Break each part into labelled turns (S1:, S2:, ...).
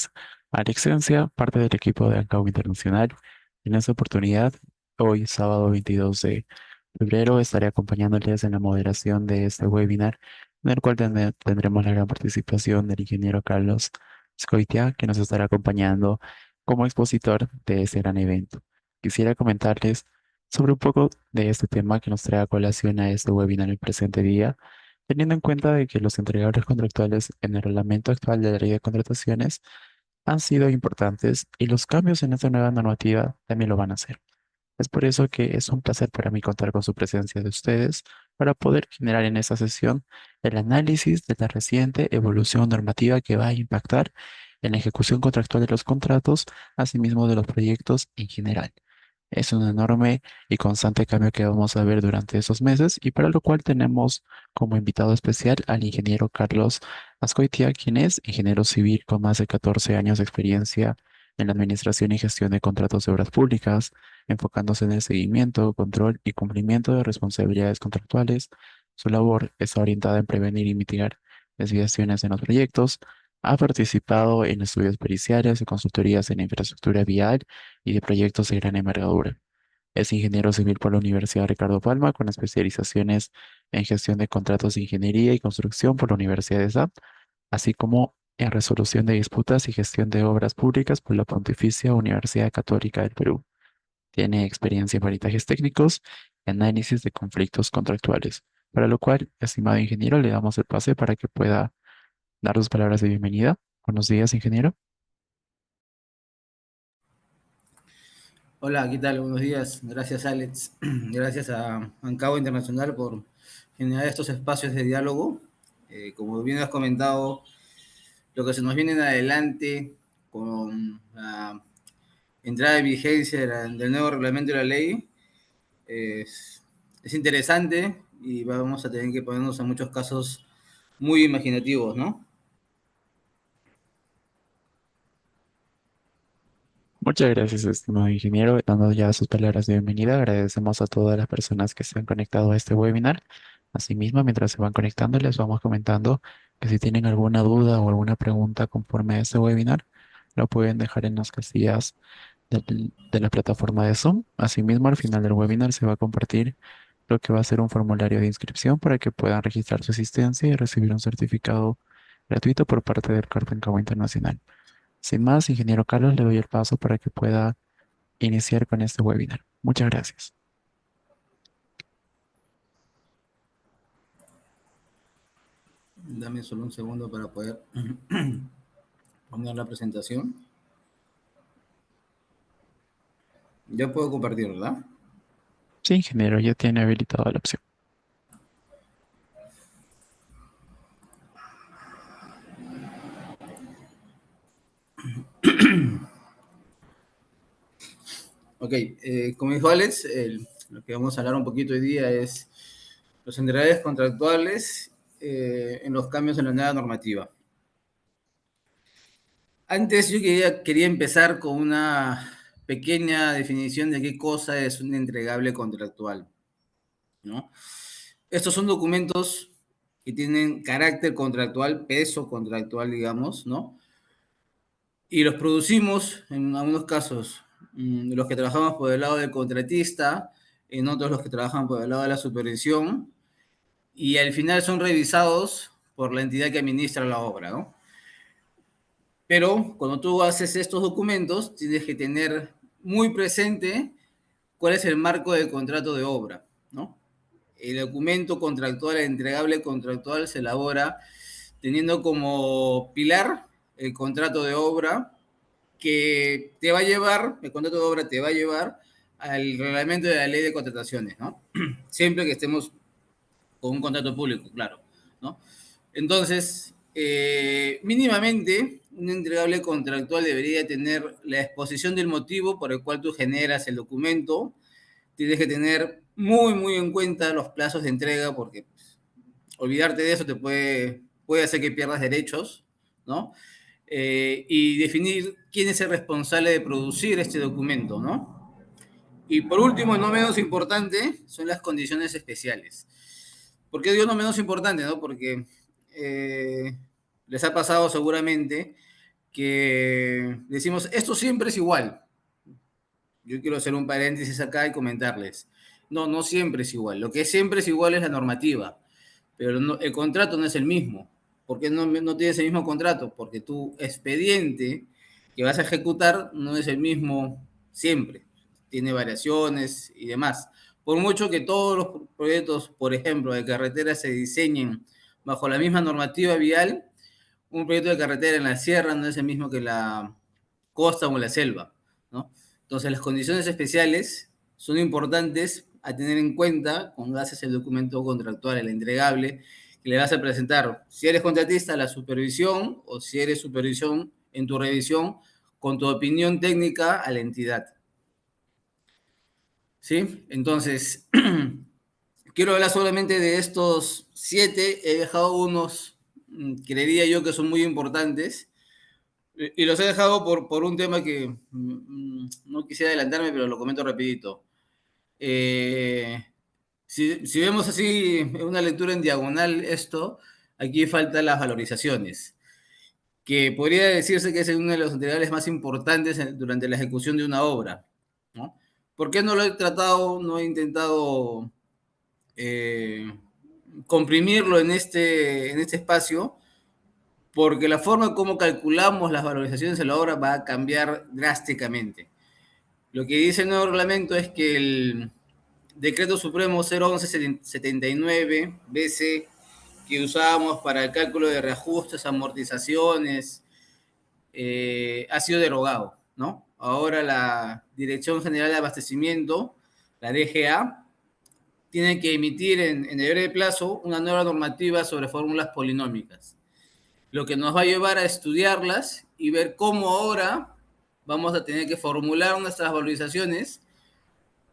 S1: es Alexcencia, parte del equipo de ANCAO Internacional. En esta oportunidad, hoy sábado 22 de febrero, estaré acompañándoles en la moderación de este webinar, en el cual tendremos la gran participación del ingeniero Carlos Scoitia, que nos estará acompañando como expositor de este gran evento. Quisiera comentarles sobre un poco de este tema que nos trae a colación a este webinar el presente día, teniendo en cuenta de que los entregables contractuales en el reglamento actual de la ley de contrataciones han sido importantes y los cambios en esta nueva normativa también lo van a hacer. Es por eso que es un placer para mí contar con su presencia de ustedes para poder generar en esta sesión el análisis de la reciente evolución normativa que va a impactar en la ejecución contractual de los contratos, asimismo de los proyectos en general. Es un enorme y constante cambio que vamos a ver durante esos meses y para lo cual tenemos como invitado especial al ingeniero Carlos Azcoitia, quien es ingeniero civil con más de 14 años de experiencia en la administración y gestión de contratos de obras públicas, enfocándose en el seguimiento, control y cumplimiento de responsabilidades contractuales. Su labor está orientada en prevenir y mitigar desviaciones en los proyectos. Ha participado en estudios periciales y consultorías en infraestructura vial y de proyectos de gran envergadura. Es ingeniero civil por la Universidad Ricardo Palma, con especializaciones en gestión de contratos de ingeniería y construcción por la Universidad de SAP, así como en resolución de disputas y gestión de obras públicas por la Pontificia Universidad Católica del Perú. Tiene experiencia en peritajes técnicos y análisis de conflictos contractuales, para lo cual, estimado ingeniero, le damos el pase para que pueda dar sus palabras de bienvenida. Buenos días, ingeniero.
S2: Hola, ¿qué tal? Buenos días. Gracias, Alex. Gracias a Ancabo Internacional por generar estos espacios de diálogo. Como bien has comentado, lo que se nos viene en adelante con la entrada en vigencia del nuevo reglamento de la ley es interesante y vamos a tener que ponernos en muchos casos muy imaginativos, ¿no?
S1: Muchas gracias, estimado ingeniero. Dando ya sus palabras de bienvenida, agradecemos a todas las personas que se han conectado a este webinar. Asimismo, mientras se van conectando, les vamos comentando que si tienen alguna duda o alguna pregunta conforme a este webinar, lo pueden dejar en las casillas de la plataforma de Zoom. Asimismo, al final del webinar se va a compartir lo que va a ser un formulario de inscripción para que puedan registrar su asistencia y recibir un certificado gratuito por parte del Cartancabo Internacional. Sin más, ingeniero Carlos, le doy el paso para que pueda iniciar con este webinar. Muchas gracias.
S2: Dame solo un segundo para poder poner la presentación. Ya puedo compartir, ¿verdad?
S1: Sí, ingeniero, ya tiene habilitada la opción.
S2: Ok, como dijo Alex, lo que vamos a hablar un poquito hoy día es los enredaderos contractuales en los cambios en la nueva normativa. Antes yo quería empezar con una pequeña definición de qué cosa es un entregable contractual, ¿no? Estos son documentos que tienen carácter contractual, peso contractual, digamos, ¿no? Y los producimos, en algunos casos, los que trabajamos por el lado del contratista, en otros los que trabajan por el lado de la supervisión, y al final son revisados por la entidad que administra la obra, ¿no? Pero cuando tú haces estos documentos, tienes que tener muy presente cuál es el marco del contrato de obra, ¿no? El documento contractual, el entregable contractual, se elabora teniendo como pilar el contrato de obra que te va a llevar, el contrato de obra te va a llevar al reglamento de la ley de contrataciones, ¿no? Siempre que estemos con un contrato público, claro, ¿no? Entonces, mínimamente, un entregable contractual debería tener la exposición del motivo por el cual tú generas el documento. Tienes que tener muy en cuenta los plazos de entrega porque pues, olvidarte de eso te puede hacer que pierdas derechos, ¿no? Y definir quién es el responsable de producir este documento, ¿no? Y por último, no menos importante, son las condiciones especiales. ¿Por qué digo no menos importante? ¿No? Porque les ha pasado seguramente que decimos, esto siempre es igual. Yo quiero hacer un paréntesis acá y comentarles. No, no siempre es igual. Lo que siempre es igual es la normativa, pero el contrato no es el mismo. ¿Por qué no tienes el mismo contrato? Porque tu expediente que vas a ejecutar no es el mismo siempre. Tiene variaciones y demás. Por mucho que todos los proyectos, por ejemplo, de carretera se diseñen bajo la misma normativa vial, un proyecto de carretera en la sierra no es el mismo que la costa o la selva, ¿no? Entonces, las condiciones especiales son importantes a tener en cuenta cuando haces el documento contractual, el entregable, que le vas a presentar, si eres contratista, la supervisión, o si eres supervisión en tu revisión, con tu opinión técnica a la entidad. ¿Sí? Entonces, quiero hablar solamente de estos 7, he dejado unos, creería yo que son muy importantes, y los he dejado por un tema que no quisiera adelantarme, pero lo comento rapidito. Eh, si vemos así una lectura en diagonal esto, aquí faltan las valorizaciones, que podría decirse que es uno de los integrales más importantes durante la ejecución de una obra, ¿no? ¿Por qué no lo he tratado, no he intentado eh, comprimirlo en este espacio? Porque la forma como calculamos las valorizaciones en la obra va a cambiar drásticamente. Lo que dice el nuevo reglamento es que el Decreto Supremo 01179 BC, que usábamos para el cálculo de reajustes, amortizaciones, ha sido derogado, ¿no? Ahora la Dirección General de Abastecimiento, la DGA, tiene que emitir en el breve plazo una nueva normativa sobre fórmulas polinómicas, lo que nos va a llevar a estudiarlas y ver cómo ahora vamos a tener que formular nuestras valorizaciones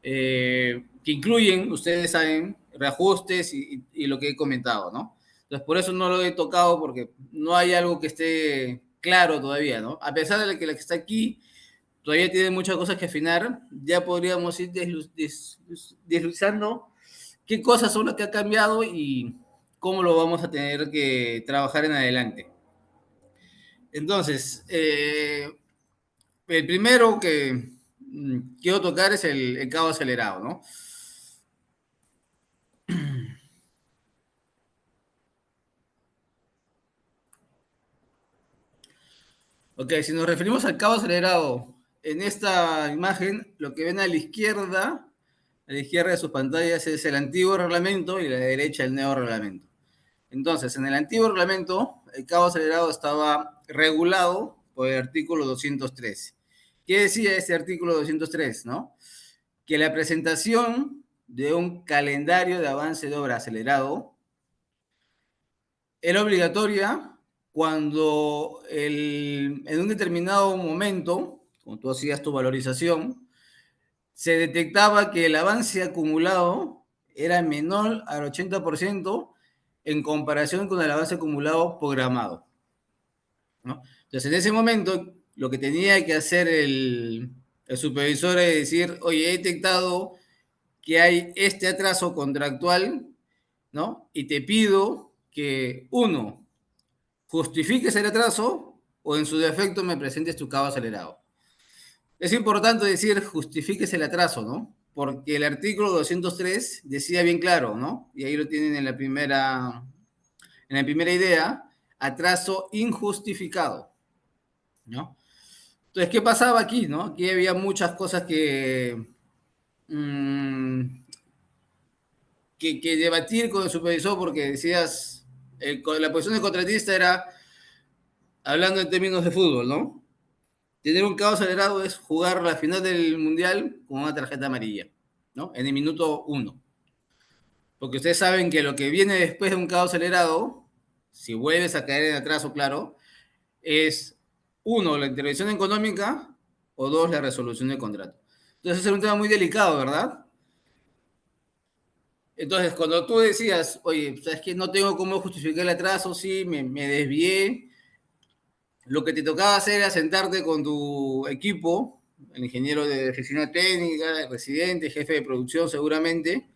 S2: que incluyen, ustedes saben, reajustes y lo que he comentado, ¿no? Entonces, por eso no lo he tocado porque no hay algo que esté claro todavía, ¿no? A pesar de que la que está aquí todavía tiene muchas cosas que afinar, ya podríamos ir deslizando qué cosas son las que ha cambiado y cómo lo vamos a tener que trabajar en adelante. Entonces, el primero que quiero tocar es el cabo acelerado, ¿no? Ok, si nos referimos al cabo acelerado, en esta imagen, lo que ven a la izquierda de sus pantallas es el antiguo reglamento y a la derecha el nuevo reglamento. Entonces, en el antiguo reglamento, el cabo acelerado estaba regulado por el artículo 203. ¿Qué decía este artículo 203? ¿No? Que la presentación de un calendario de avance de obra acelerado era obligatoria cuando en un determinado momento, cuando tú hacías tu valorización, se detectaba que el avance acumulado era menor al 80% en comparación con el avance acumulado programado, ¿no? Entonces, en ese momento, lo que tenía que hacer el supervisor es decir, oye, he detectado que hay este atraso contractual, ¿no? Y te pido que, uno, justifiques el atraso o en su defecto me presentes tu cabo acelerado. Es importante decir justifiques el atraso, ¿no? Porque el artículo 203 decía bien claro, ¿no? Y ahí lo tienen en la primera idea, atraso injustificado, ¿no? Entonces, ¿qué pasaba aquí, no? Aquí había muchas cosas mmm, que debatir con el supervisor porque decías, la posición del contratista era, hablando en términos de fútbol, ¿no? Tener un cabo acelerado es jugar la final del Mundial con una tarjeta amarilla, ¿no? En el minuto uno. Porque ustedes saben que lo que viene después de un cabo acelerado, si vuelves a caer en atraso, claro, es uno, la intervención económica o dos, la resolución del contrato. Entonces es un tema muy delicado, ¿verdad? Entonces, cuando tú decías, oye, ¿sabes qué? No tengo cómo justificar el atraso, sí, me desvié, lo que te tocaba hacer era sentarte con tu equipo, el ingeniero de oficina técnica, el residente, jefe de producción seguramente,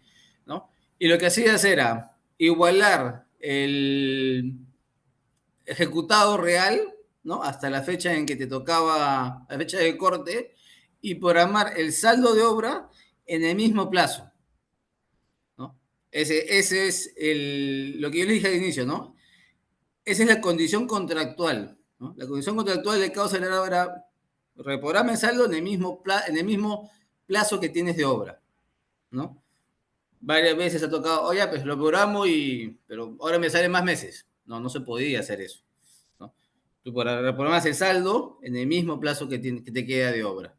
S2: ¿no? Y lo que hacías era igualar el ejecutado real ¿no? Hasta la fecha en que te tocaba, la fecha de corte, y programar el saldo de obra en el mismo plazo, ¿no? Ese es lo que yo le dije al inicio, ¿no? Esa es la condición contractual, ¿no? La condición contractual de causa acelerada era reprograma el saldo en el mismo plazo que tienes de obra, ¿no? Varias veces ha tocado, oye, pues lo programo pero ahora me salen más meses. No, no se podía hacer eso, ¿no? Tú reprogramas el saldo en el mismo plazo que te queda de obra.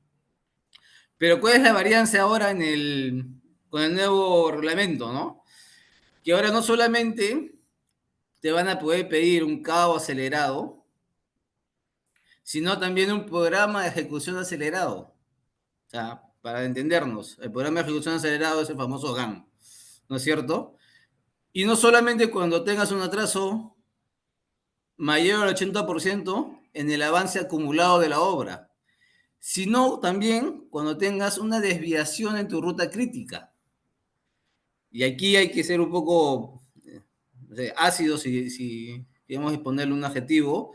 S2: Pero ¿cuál es la varianza ahora con el nuevo reglamento, ¿no? Que ahora no solamente te van a poder pedir un cabo acelerado, sino también un programa de ejecución acelerado. O sea, para entendernos, el programa de ejecución acelerado es el famoso GAN, ¿no es cierto? Y no solamente cuando tengas un atraso mayor al 80% en el avance acumulado de la obra, sino también cuando tengas una desviación en tu ruta crítica. Y aquí hay que ser un poco no sé, ácido, si queremos ponerle un adjetivo,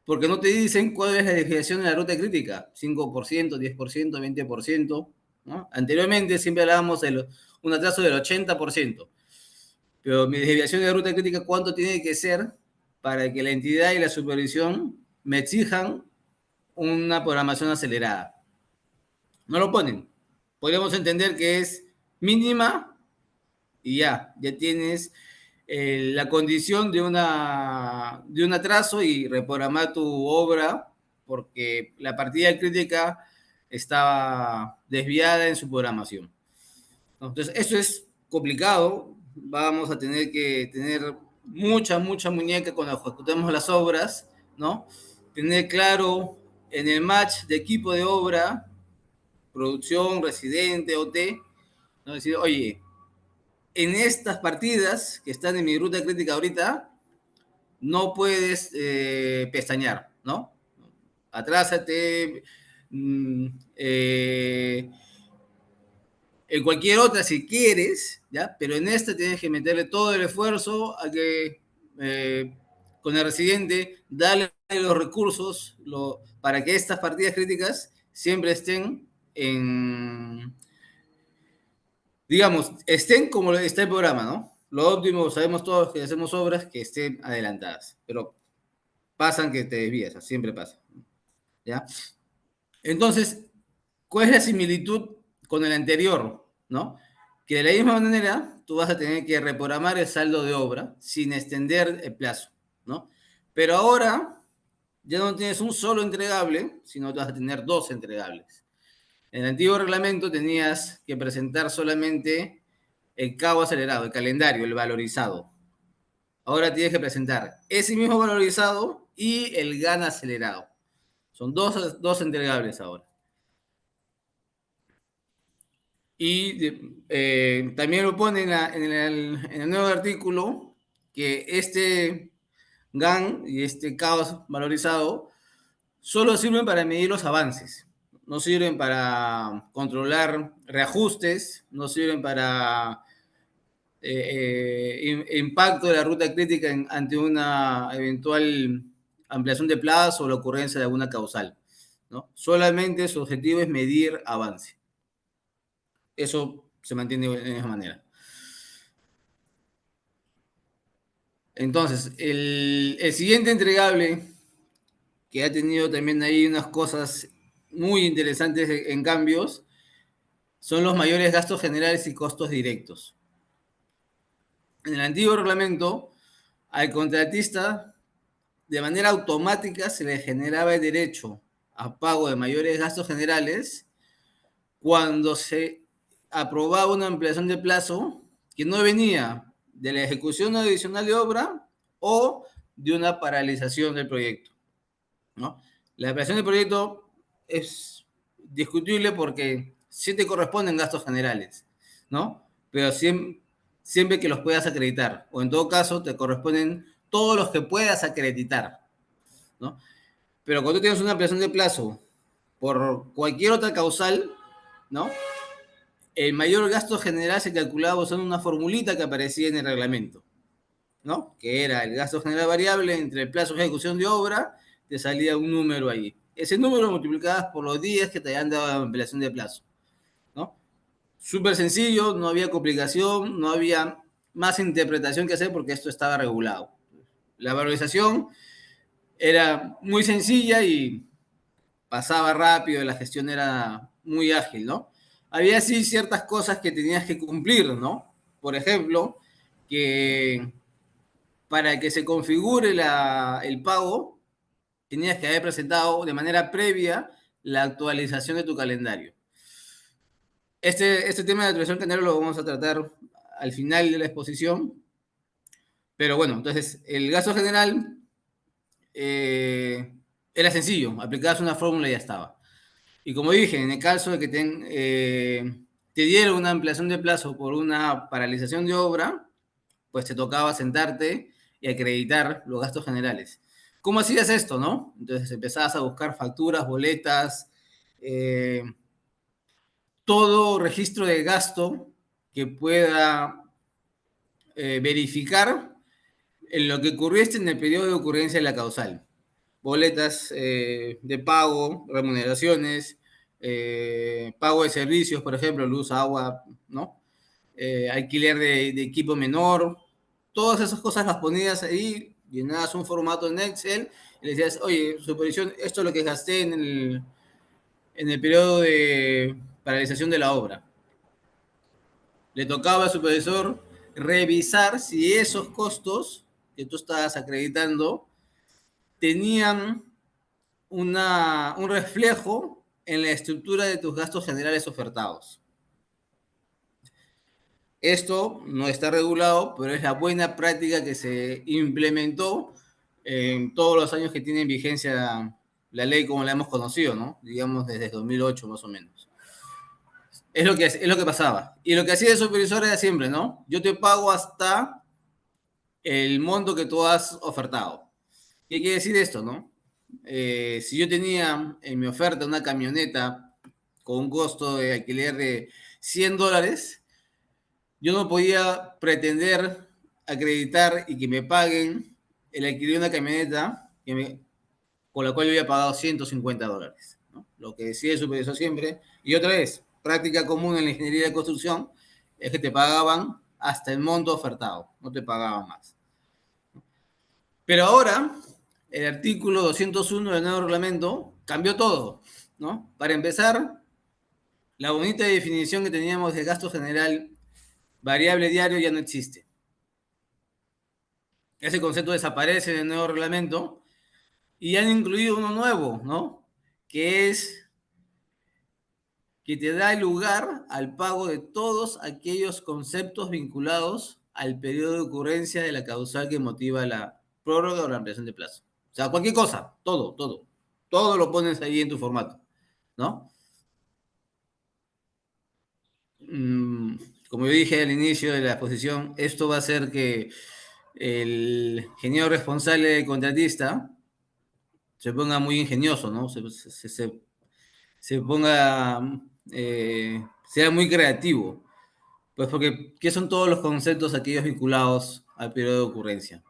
S2: porque no te dicen cuál es la desviación en la ruta crítica, 5%, 10%, 20%, ¿no? Anteriormente siempre hablábamos de un atraso del 80%, pero mi desviación de la ruta crítica, ¿cuánto tiene que ser para que la entidad y la supervisión me exijan una programación acelerada? No lo ponen. Podríamos entender que es mínima y ya tienes la condición de un atraso y reprogramar tu obra porque la partida crítica estaba desviada en su programación. Entonces, eso es complicado. Vamos a tener que tener mucha muñeca cuando ejecutemos las obras, ¿no? Tener claro en el match de equipo de obra, producción, residente, OT, ¿no? Decir, oye, en estas partidas que están en mi ruta crítica ahorita, no puedes pestañear, ¿no? Atrásate, mm, eh, en cualquier otra si quieres, ¿ya? Pero en esta tienes que meterle todo el esfuerzo a que con el residente, darle los recursos para que estas partidas críticas siempre estén digamos, estén como está el programa, ¿no? Lo óptimo, sabemos todos que hacemos obras que estén adelantadas, pero pasan que te desvías, siempre pasa, ¿ya? Entonces, ¿cuál es la similitud con el anterior, no? Que de la misma manera tú vas a tener que reprogramar el saldo de obra sin extender el plazo, ¿no? Pero ahora ya no tienes un solo entregable, sino que vas a tener dos entregables. En el antiguo reglamento tenías que presentar solamente el cabo acelerado, el calendario, el valorizado. Ahora tienes que presentar ese mismo valorizado y el GAN acelerado. Son dos entregables ahora. Y también lo pone en el nuevo artículo que este GAN y este caos valorizado solo sirven para medir los avances. No sirven para controlar reajustes, no sirven para impacto de la ruta crítica ante una eventual ampliación de plazo o la ocurrencia de alguna causal, ¿no? Solamente su objetivo es medir avance. Eso se mantiene de esa manera. Entonces, el siguiente entregable, que ha tenido también ahí unas cosas muy interesantes en cambios, son los mayores gastos generales y costos directos. En el antiguo reglamento, al contratista, de manera automática se le generaba el derecho a pago de mayores gastos generales cuando se aprobaba una ampliación de plazo que no venía de la ejecución adicional de obra o de una paralización del proyecto, ¿no? La ampliación del proyecto es discutible porque sí te corresponden gastos generales, ¿no? Pero siempre que los puedas acreditar, o en todo caso te corresponden todos los que puedas acreditar, ¿no? Pero cuando tú tienes una ampliación de plazo por cualquier otra causal, ¿no? El mayor gasto general se calculaba usando una formulita que aparecía en el reglamento, ¿no? Que era el gasto general variable entre el plazo de ejecución de obra te salía un número ahí. Ese número multiplicabas por los días que te habían dado la ampliación de plazo, ¿no? Súper sencillo, no había complicación, no había más interpretación que hacer porque esto estaba regulado. La valorización era muy sencilla y pasaba rápido, la gestión era muy ágil, ¿no? Había sí ciertas cosas que tenías que cumplir, ¿no? Por ejemplo, que para que se configure el pago, tenías que haber presentado de manera previa la actualización de tu calendario. Este tema de actualización de calendario lo vamos a tratar al final de la exposición, pero bueno, entonces el gasto general era sencillo, aplicabas una fórmula y ya estaba. Y como dije, en el caso de que te dieron una ampliación de plazo por una paralización de obra, pues te tocaba sentarte y acreditar los gastos generales. ¿Cómo hacías esto, no? Entonces empezabas a buscar facturas, boletas, todo registro de gasto que pueda verificar en lo que ocurriese en el periodo de ocurrencia de la causal. Boletas de pago, remuneraciones, pago de servicios, por ejemplo, luz, agua, ¿no? Alquiler de equipo menor, todas esas cosas las ponías ahí, llenabas un formato en Excel y le decías, oye, supervisión, esto es lo que gasté en el periodo de paralización de la obra. Le tocaba al supervisor revisar si esos costos que tú estabas acreditando tenían un reflejo en la estructura de tus gastos generales ofertados. Esto no está regulado, pero es la buena práctica que se implementó en todos los años que tiene vigencia la ley como la hemos conocido, ¿no? Digamos desde 2008 más o menos. Es lo que pasaba. Y lo que hacía el supervisor era siempre, ¿no? Yo te pago hasta el monto que tú has ofertado. ¿Qué quiere decir esto, no? Si yo tenía en mi oferta una camioneta con un costo de alquiler de $100, yo no podía pretender acreditar y que me paguen el alquiler de una camioneta con la cual yo había pagado $150, ¿no? Lo que decía el supervisor siempre, y otra vez, práctica común en la ingeniería de construcción, es que te pagaban hasta el monto ofertado, no te pagaban más. Pero ahora, el artículo 201 del nuevo reglamento cambió todo, ¿no? Para empezar, la bonita definición que teníamos de gasto general variable diario ya no existe. Ese concepto desaparece en el nuevo reglamento y han incluido uno nuevo, ¿no? Que es que te da lugar al pago de todos aquellos conceptos vinculados al periodo de ocurrencia de la causal que motiva la prórroga o la ampliación de plazo. O sea, cualquier cosa, todo, todo. Todo lo pones ahí en tu formato, ¿no? Mm, como yo dije al inicio de la exposición, esto va a hacer que el ingeniero responsable del contratista se ponga muy ingenioso, ¿no? Se ponga, sea muy creativo. Pues porque, ¿qué son todos los conceptos aquellos vinculados al periodo de ocurrencia?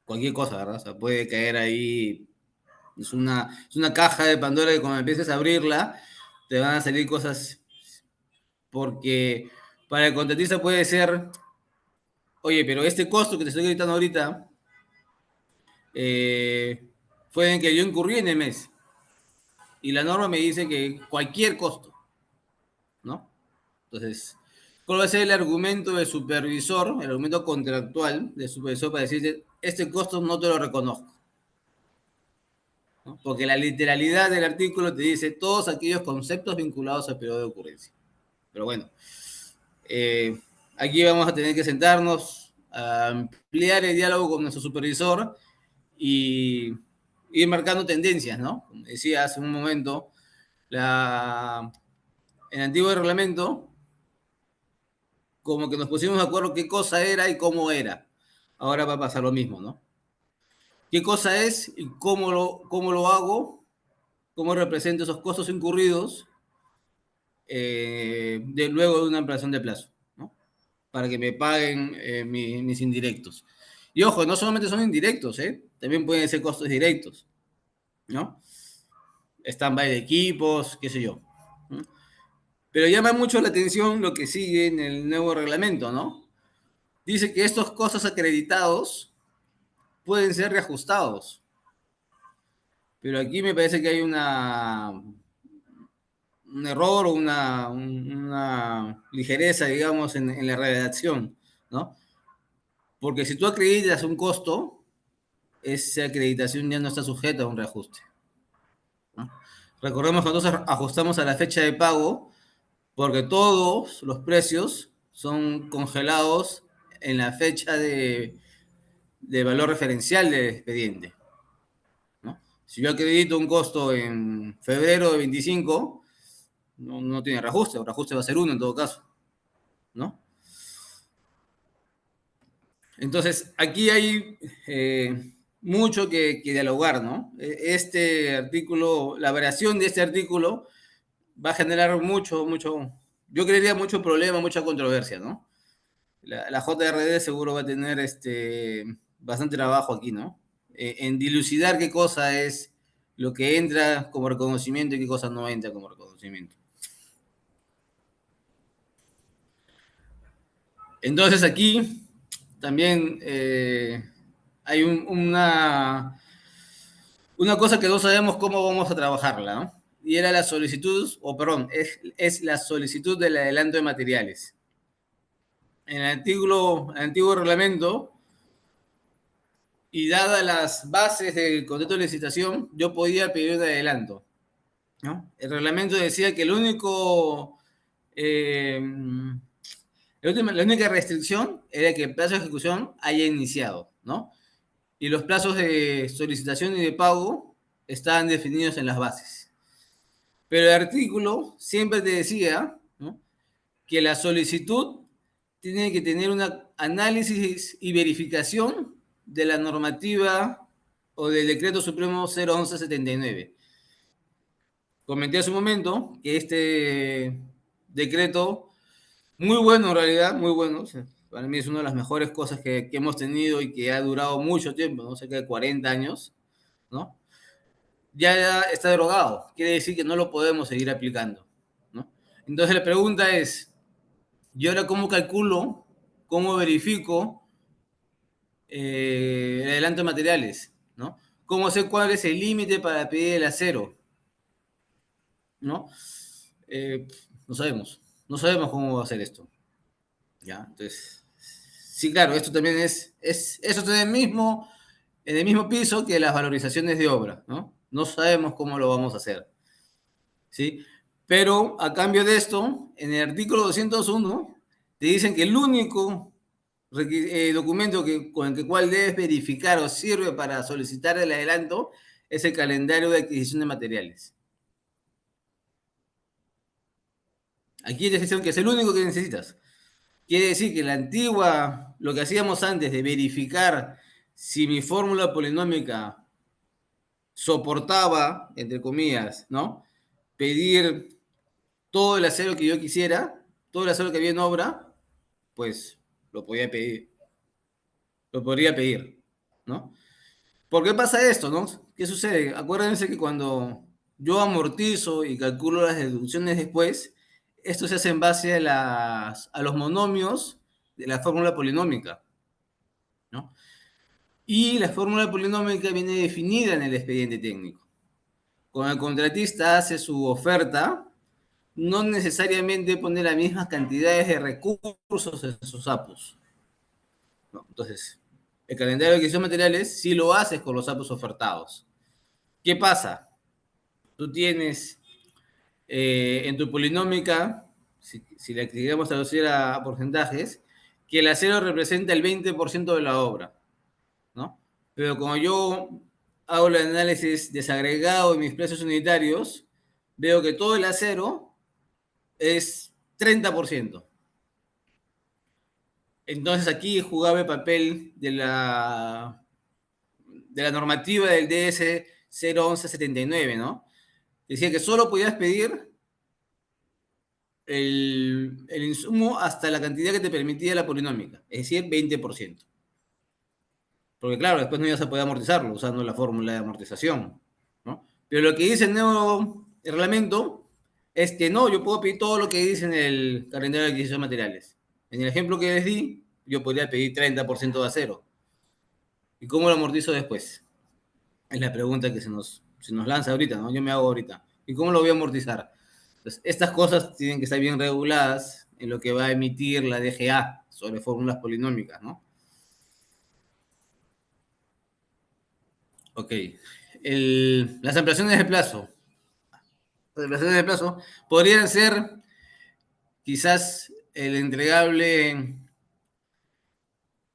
S2: Cualquier cosa, ¿verdad? O sea, puede caer ahí, es una caja de Pandora que cuando empieces a abrirla, te van a salir cosas, porque para el contratista puede ser, oye, pero este costo que te estoy gritando ahorita, fue en que yo incurrí en el mes, y la norma me dice que cualquier costo, ¿no? Entonces, ¿cuál va a ser el argumento del supervisor, el argumento contractual del supervisor para decirte, este costo no te lo reconozco? ¿No? Porque la literalidad del artículo te dice todos aquellos conceptos vinculados al periodo de ocurrencia. Pero bueno, eh, aquí vamos a tener que sentarnos a ampliar el diálogo con nuestro supervisor y ir marcando tendencias, ¿no? Como decía hace un momento, en el antiguo reglamento como que nos pusimos de acuerdo qué cosa era y cómo era. Ahora va a pasar lo mismo, ¿no? ¿Qué cosa es y cómo lo hago? ¿Cómo represento esos costos incurridos luego de una ampliación de plazo? ¿No? Para que me paguen mis indirectos. Y ojo, no solamente son indirectos, ¿eh? También pueden ser costos directos, ¿no? Stand-by de equipos, qué sé yo. ¿No? Pero llama mucho la atención lo que sigue en el nuevo reglamento, ¿no? Dice que estos costos acreditados pueden ser reajustados. Pero aquí me parece que hay un error o una ligereza, digamos, en la redacción, ¿no? Porque si tú acreditas un costo, esa acreditación ya no está sujeta a un reajuste, ¿no? Recordemos que nosotros ajustamos a la fecha de pago porque todos los precios son congelados en la fecha de valor referencial del expediente, ¿no? Si yo acredito un costo en febrero de 25, no tiene reajuste, el reajuste va a ser uno en todo caso, ¿no? Entonces, aquí hay mucho que dialogar, ¿no? Este artículo, la variación de este artículo va a generar mucho, yo creería mucho problema, mucha controversia, ¿no? La JRD seguro va a tener bastante trabajo aquí, ¿no? En dilucidar qué cosa es lo que entra como reconocimiento y qué cosa no entra como reconocimiento. Entonces aquí también hay una cosa que no sabemos cómo vamos a trabajarla, ¿no? Y era la solicitud, o perdón, es la solicitud del adelanto de materiales. En el antiguo reglamento, y dadas las bases del contrato de licitación, yo podía pedir un adelanto, ¿no? El reglamento decía que la única restricción era que el plazo de ejecución haya iniciado, ¿no? Y los plazos de solicitación y de pago estaban definidos en las bases. Pero el artículo siempre te decía, ¿no?, que la solicitud tiene que tener un análisis y verificación de la normativa o del decreto supremo 01179. Comenté hace un momento que este decreto, muy bueno en realidad, muy bueno, o sea, para mí es una de las mejores cosas que hemos tenido y que ha durado mucho tiempo, no sé qué, 40 años, ¿no? Ya está derogado, quiere decir que no lo podemos seguir aplicando, ¿no? Entonces la pregunta es, ¿yo ahora cómo calculo, cómo verifico el adelanto de materiales, ¿no? ¿Cómo sé cuál es el límite para pedir el acero, ¿no? Eh, no sabemos, no sabemos cómo va a ser esto, ¿ya? Entonces, sí, claro, esto también eso está en el mismo piso que las valorizaciones de obra, ¿no? No sabemos cómo lo vamos a hacer, ¿sí? Pero a cambio de esto, en el artículo 201, te dicen que el único documento con el cual debes verificar o sirve para solicitar el adelanto es el calendario de adquisición de materiales. Aquí te dicen que es el único que necesitas. Quiere decir que la antigua, lo que hacíamos antes de verificar si mi fórmula polinómica soportaba, entre comillas, ¿no?, pedir todo el acero que yo quisiera, todo el acero que había en obra, pues lo podía pedir, lo podría pedir, ¿no? ¿Por qué pasa esto, no? ¿Qué sucede? Acuérdense que cuando yo amortizo y calculo las deducciones después, esto se hace en base a los monomios de la fórmula polinómica, ¿no? Y la fórmula polinómica viene definida en el expediente técnico. Cuando el contratista hace su oferta, no necesariamente pone las mismas cantidades de recursos en sus APUs, ¿no? Entonces, el calendario de adquisición de materiales sí lo haces con los APUs ofertados. ¿Qué pasa? Tú tienes en tu polinómica, si la queríamos traducir a porcentajes, que el acero representa el 20% de la obra, ¿no? Pero como yo hago el análisis desagregado de mis precios unitarios, veo que todo el acero es 30%. Entonces aquí jugaba el papel de la normativa del DS 01179, ¿no? Decía que solo podías pedir el insumo hasta la cantidad que te permitía la polinómica, es decir, 20%. porque claro, después no ya se puede amortizarlo usando la fórmula de amortización, ¿no? Pero lo que dice el nuevo reglamento es que no, yo puedo pedir todo lo que dice en el calendario de adquisición de materiales. En el ejemplo que les di, yo podría pedir 30% de acero. ¿Y cómo lo amortizo después? Es la pregunta que se nos lanza ahorita, ¿no? Yo me hago ahorita. ¿Y cómo lo voy a amortizar? Entonces, estas cosas tienen que estar bien reguladas en lo que va a emitir la DGA sobre fórmulas polinómicas, ¿no? Ok. Las ampliaciones de plazo. Las ampliaciones de plazo podrían ser quizás el entregable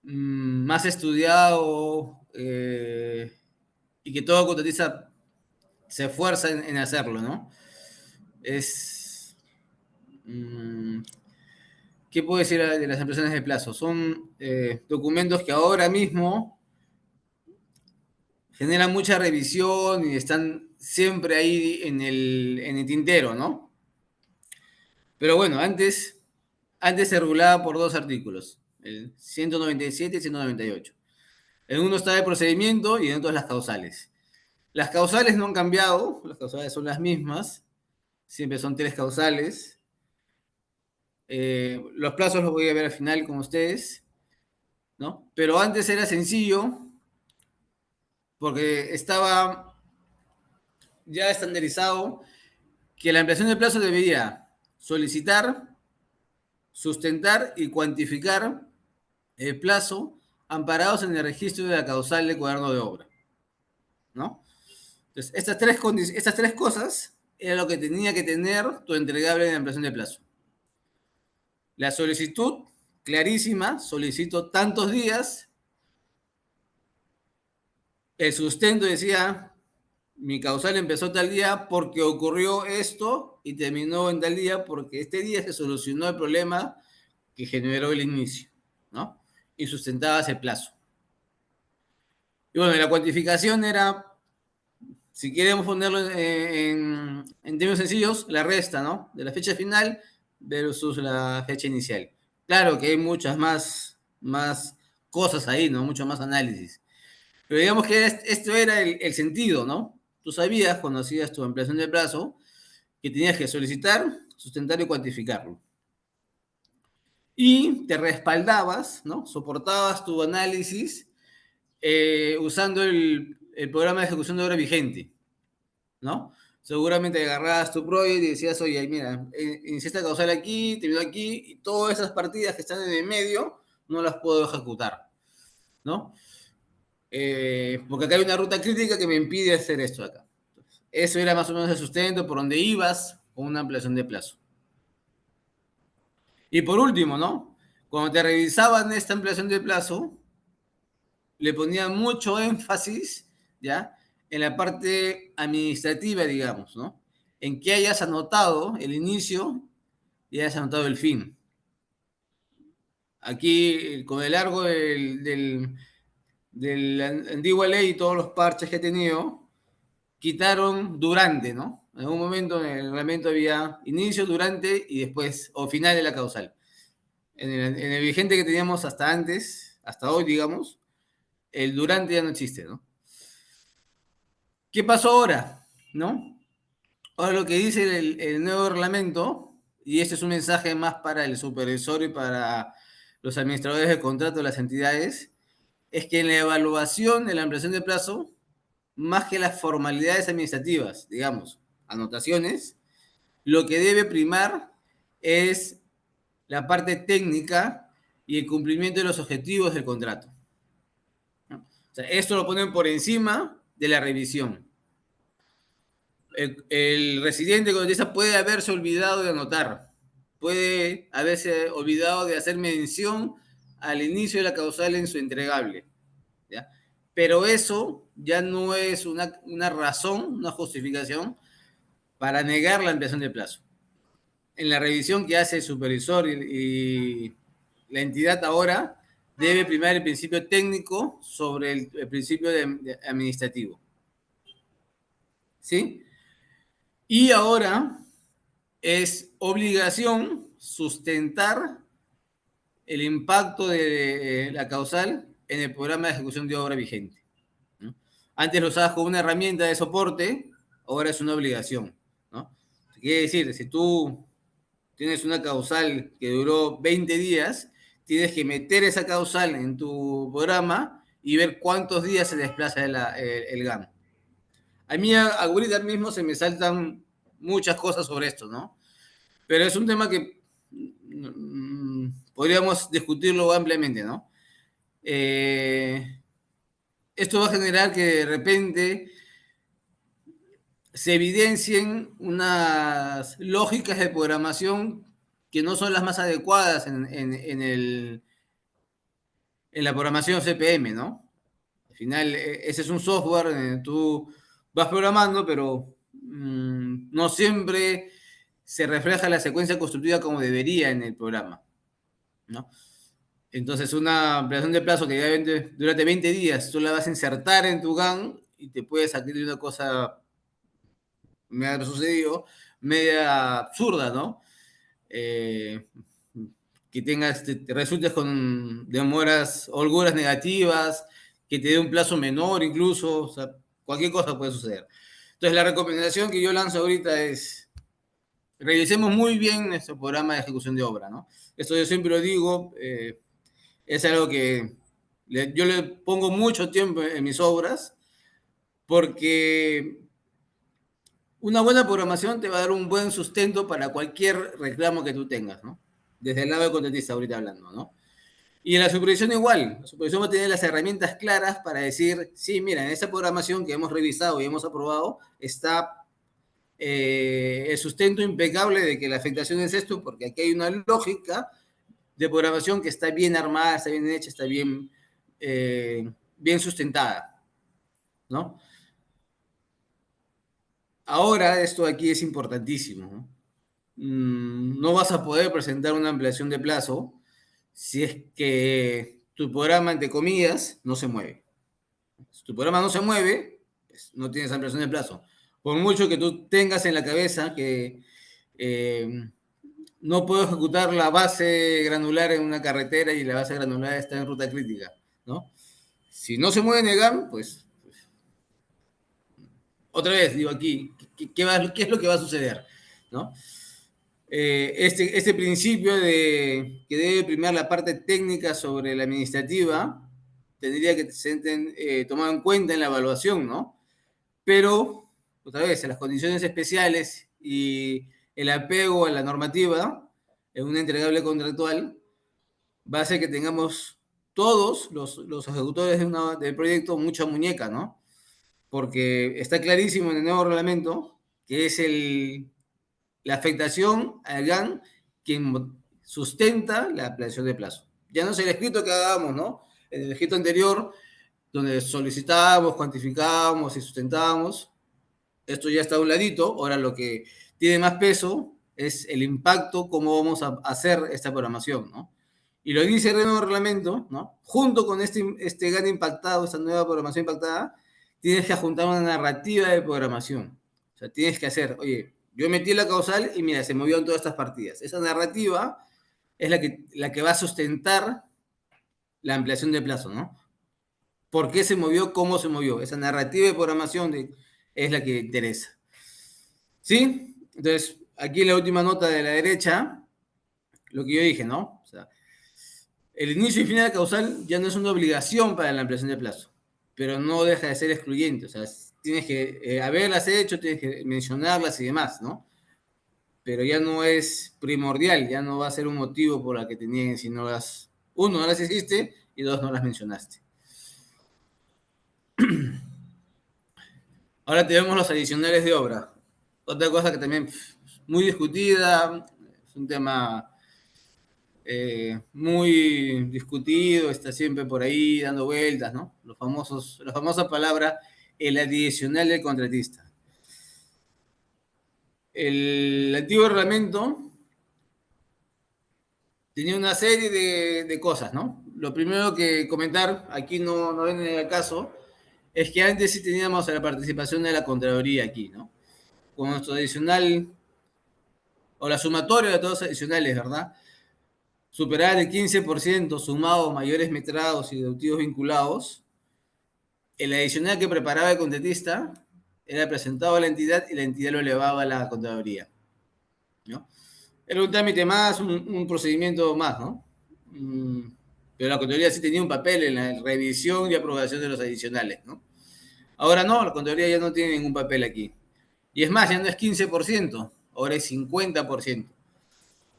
S2: más estudiado y que todo contratista se esfuerza en hacerlo, ¿no? Es... mmm, ¿Qué puedo decir de las ampliaciones de plazo? Son documentos que ahora mismo generan mucha revisión y están siempre ahí en el tintero, ¿no? Pero bueno, antes se regulaba por dos artículos, el 197 y 198. En uno está el procedimiento y en otro las causales. Las causales no han cambiado, las causales son las mismas, siempre son tres causales. Los plazos los voy a ver al final con ustedes, ¿no? Pero antes era sencillo porque estaba ya estandarizado que la ampliación de plazo debería solicitar, sustentar y cuantificar el plazo amparados en el registro de la causal de cuaderno de obra, ¿no? Entonces, estas tres cosas era lo que tenía que tener tu entregable de ampliación de plazo. La solicitud, clarísima, solicito tantos días. El sustento decía, mi causal empezó tal día porque ocurrió esto y terminó en tal día porque este día se solucionó el problema que generó el inicio, ¿no? Y sustentaba ese plazo. Y bueno, la cuantificación era, si queremos ponerlo en términos sencillos, la resta, ¿no? De la fecha final versus la fecha inicial. Claro que hay muchas más cosas ahí, ¿no? Mucho más análisis. Pero digamos que esto era el sentido, ¿no? Tú sabías, cuando hacías tu ampliación de plazo, que tenías que solicitar, sustentar y cuantificarlo. Y te respaldabas, ¿no? Soportabas tu análisis usando el programa de ejecución de obra vigente, ¿no? Seguramente agarrabas tu proyecto y decías, oye, mira, inicié esta causal aquí, terminó aquí, y todas esas partidas que están en el medio no las puedo ejecutar, ¿no? Porque acá hay una ruta crítica que me impide hacer esto acá. Eso era más o menos el sustento por donde ibas con una ampliación de plazo. Y por último, ¿no? Cuando te revisaban esta ampliación de plazo, le ponían mucho énfasis, ¿ya? En la parte administrativa, digamos, ¿no? En que hayas anotado el inicio y hayas anotado el fin. Aquí, con el largo de la antigua ley y todos los parches que he tenido, quitaron durante, ¿no? En algún momento en el reglamento había inicio, durante y después, o final de la causal. En el vigente que teníamos hasta antes, hasta hoy, digamos, el durante ya no existe, ¿no? ¿Qué pasó ahora? ¿No? Ahora lo que dice el nuevo reglamento, y este es un mensaje más para el supervisor y para los administradores de contrato de las entidades, es que en la evaluación de la ampliación de plazo, más que las formalidades administrativas, digamos, anotaciones, lo que debe primar es la parte técnica y el cumplimiento de los objetivos del contrato, ¿no? O sea, esto lo ponen por encima de la revisión. El residente contratista puede haberse olvidado de anotar, puede haberse olvidado de hacer mención al inicio de la causal en su entregable, ¿ya? Pero eso ya no es una razón, una justificación para negar la ampliación de plazo. En la revisión que hace el supervisor y la entidad ahora, debe primar el principio técnico sobre el principio administrativo, ¿sí? Y ahora es obligación sustentar el impacto de la causal en el programa de ejecución de obra vigente, ¿no? Antes lo usabas como una herramienta de soporte, ahora es una obligación, ¿no? Quiere decir, si tú tienes una causal que duró 20 días, tienes que meter esa causal en tu programa y ver cuántos días se desplaza el GAN. A mí ahorita mismo se me saltan muchas cosas sobre esto, ¿no? Pero es un tema que podríamos discutirlo ampliamente, ¿no? Esto va a generar que de repente se evidencien unas lógicas de programación que no son las más adecuadas en la programación CPM, ¿no? Al final, ese es un software donde tú vas programando, pero no siempre se refleja la secuencia constructiva como debería en el programa, ¿no? Entonces, una ampliación de plazo que durante 20 días, tú la vas a insertar en tu GAN y te puedes salir de una cosa, me ha sucedido, media absurda, ¿no? Eh, que te resultes con demoras, holguras negativas, que te dé un plazo menor incluso, o sea, cualquier cosa puede suceder. Entonces, la recomendación que yo lanzo ahorita es, revisemos muy bien nuestro programa de ejecución de obra, ¿no? Esto yo siempre lo digo, es algo que yo le pongo mucho tiempo en mis obras, porque una buena programación te va a dar un buen sustento para cualquier reclamo que tú tengas, ¿no? Desde el lado del contratista ahorita hablando, ¿no? Y en la supervisión igual, la supervisión va a tener las herramientas claras para decir, sí, mira, en esta programación que hemos revisado y hemos aprobado está el sustento impecable de que la afectación es esto, porque aquí hay una lógica de programación que está bien armada, está bien hecha, está bien sustentada, ¿no? Ahora esto aquí es importantísimo, ¿no? No vas a poder presentar una ampliación de plazo si es que tu programa, entre comillas, no se mueve. Si tu programa no se mueve, pues no tienes ampliación de plazo. Por mucho que tú tengas en la cabeza que no puedo ejecutar la base granular en una carretera y la base granular está en ruta crítica, ¿no? Si no se mueve Negan, pues otra vez digo aquí, ¿qué es lo que va a suceder? ¿No? Este principio de que debe primar la parte técnica sobre la administrativa tendría que ser tomado en cuenta en la evaluación, ¿no? Pero, otra vez, en las condiciones especiales y el apego a la normativa en un entregable contractual va a hacer que tengamos todos los ejecutores del proyecto mucha muñeca, ¿no? Porque está clarísimo en el nuevo reglamento que es la afectación al GAN quien sustenta la ampliación de plazo. Ya no es el escrito que hagamos, ¿no? En el escrito anterior, donde solicitábamos, cuantificábamos y sustentábamos, esto ya está a un ladito. Ahora lo que tiene más peso es el impacto, cómo vamos a hacer esta programación, ¿no? Y lo dice el nuevo reglamento, ¿no? Junto con este GAN impactado, esta nueva programación impactada, tienes que juntar una narrativa de programación. O sea, tienes que hacer, oye, yo metí la causal y mira, se movió en todas estas partidas. Esa narrativa es la que va a sustentar la ampliación de plazo, ¿no? ¿Por qué se movió? ¿Cómo se movió? Esa narrativa de programación es la que interesa. ¿Sí? Entonces, aquí en la última nota de la derecha, lo que yo dije, ¿no? O sea, el inicio y final de causal ya no es una obligación para la ampliación de plazo, pero no deja de ser excluyente. O sea, tienes que haberlas hecho, tienes que mencionarlas y demás, ¿no? Pero ya no es primordial, ya no va a ser un motivo por el que te nieguen si no las, uno, no las hiciste y dos, no las mencionaste. Ahora tenemos los adicionales de obra. Otra cosa que también muy discutida, es un tema muy discutido, está siempre por ahí dando vueltas, ¿no? La famosa palabra, el adicional del contratista. El antiguo reglamento tenía una serie de cosas, ¿no? Lo primero que comentar, aquí no viene al caso, es que antes sí teníamos la participación de la Contraloría aquí, ¿no? Con nuestro adicional, o la sumatoria de todos los adicionales, ¿verdad? superar el 15% sumado mayores metrados y deductivos vinculados, el adicional que preparaba el contratista era presentado a la entidad y la entidad lo elevaba a la contaduría, ¿no? Era un trámite más, un procedimiento más, ¿no? Pero la Contraloría sí tenía un papel en la revisión y aprobación de los adicionales, ¿no? Ahora no, la Contraloría ya no tiene ningún papel aquí. Y es más, ya no es 15%, ahora es 50%,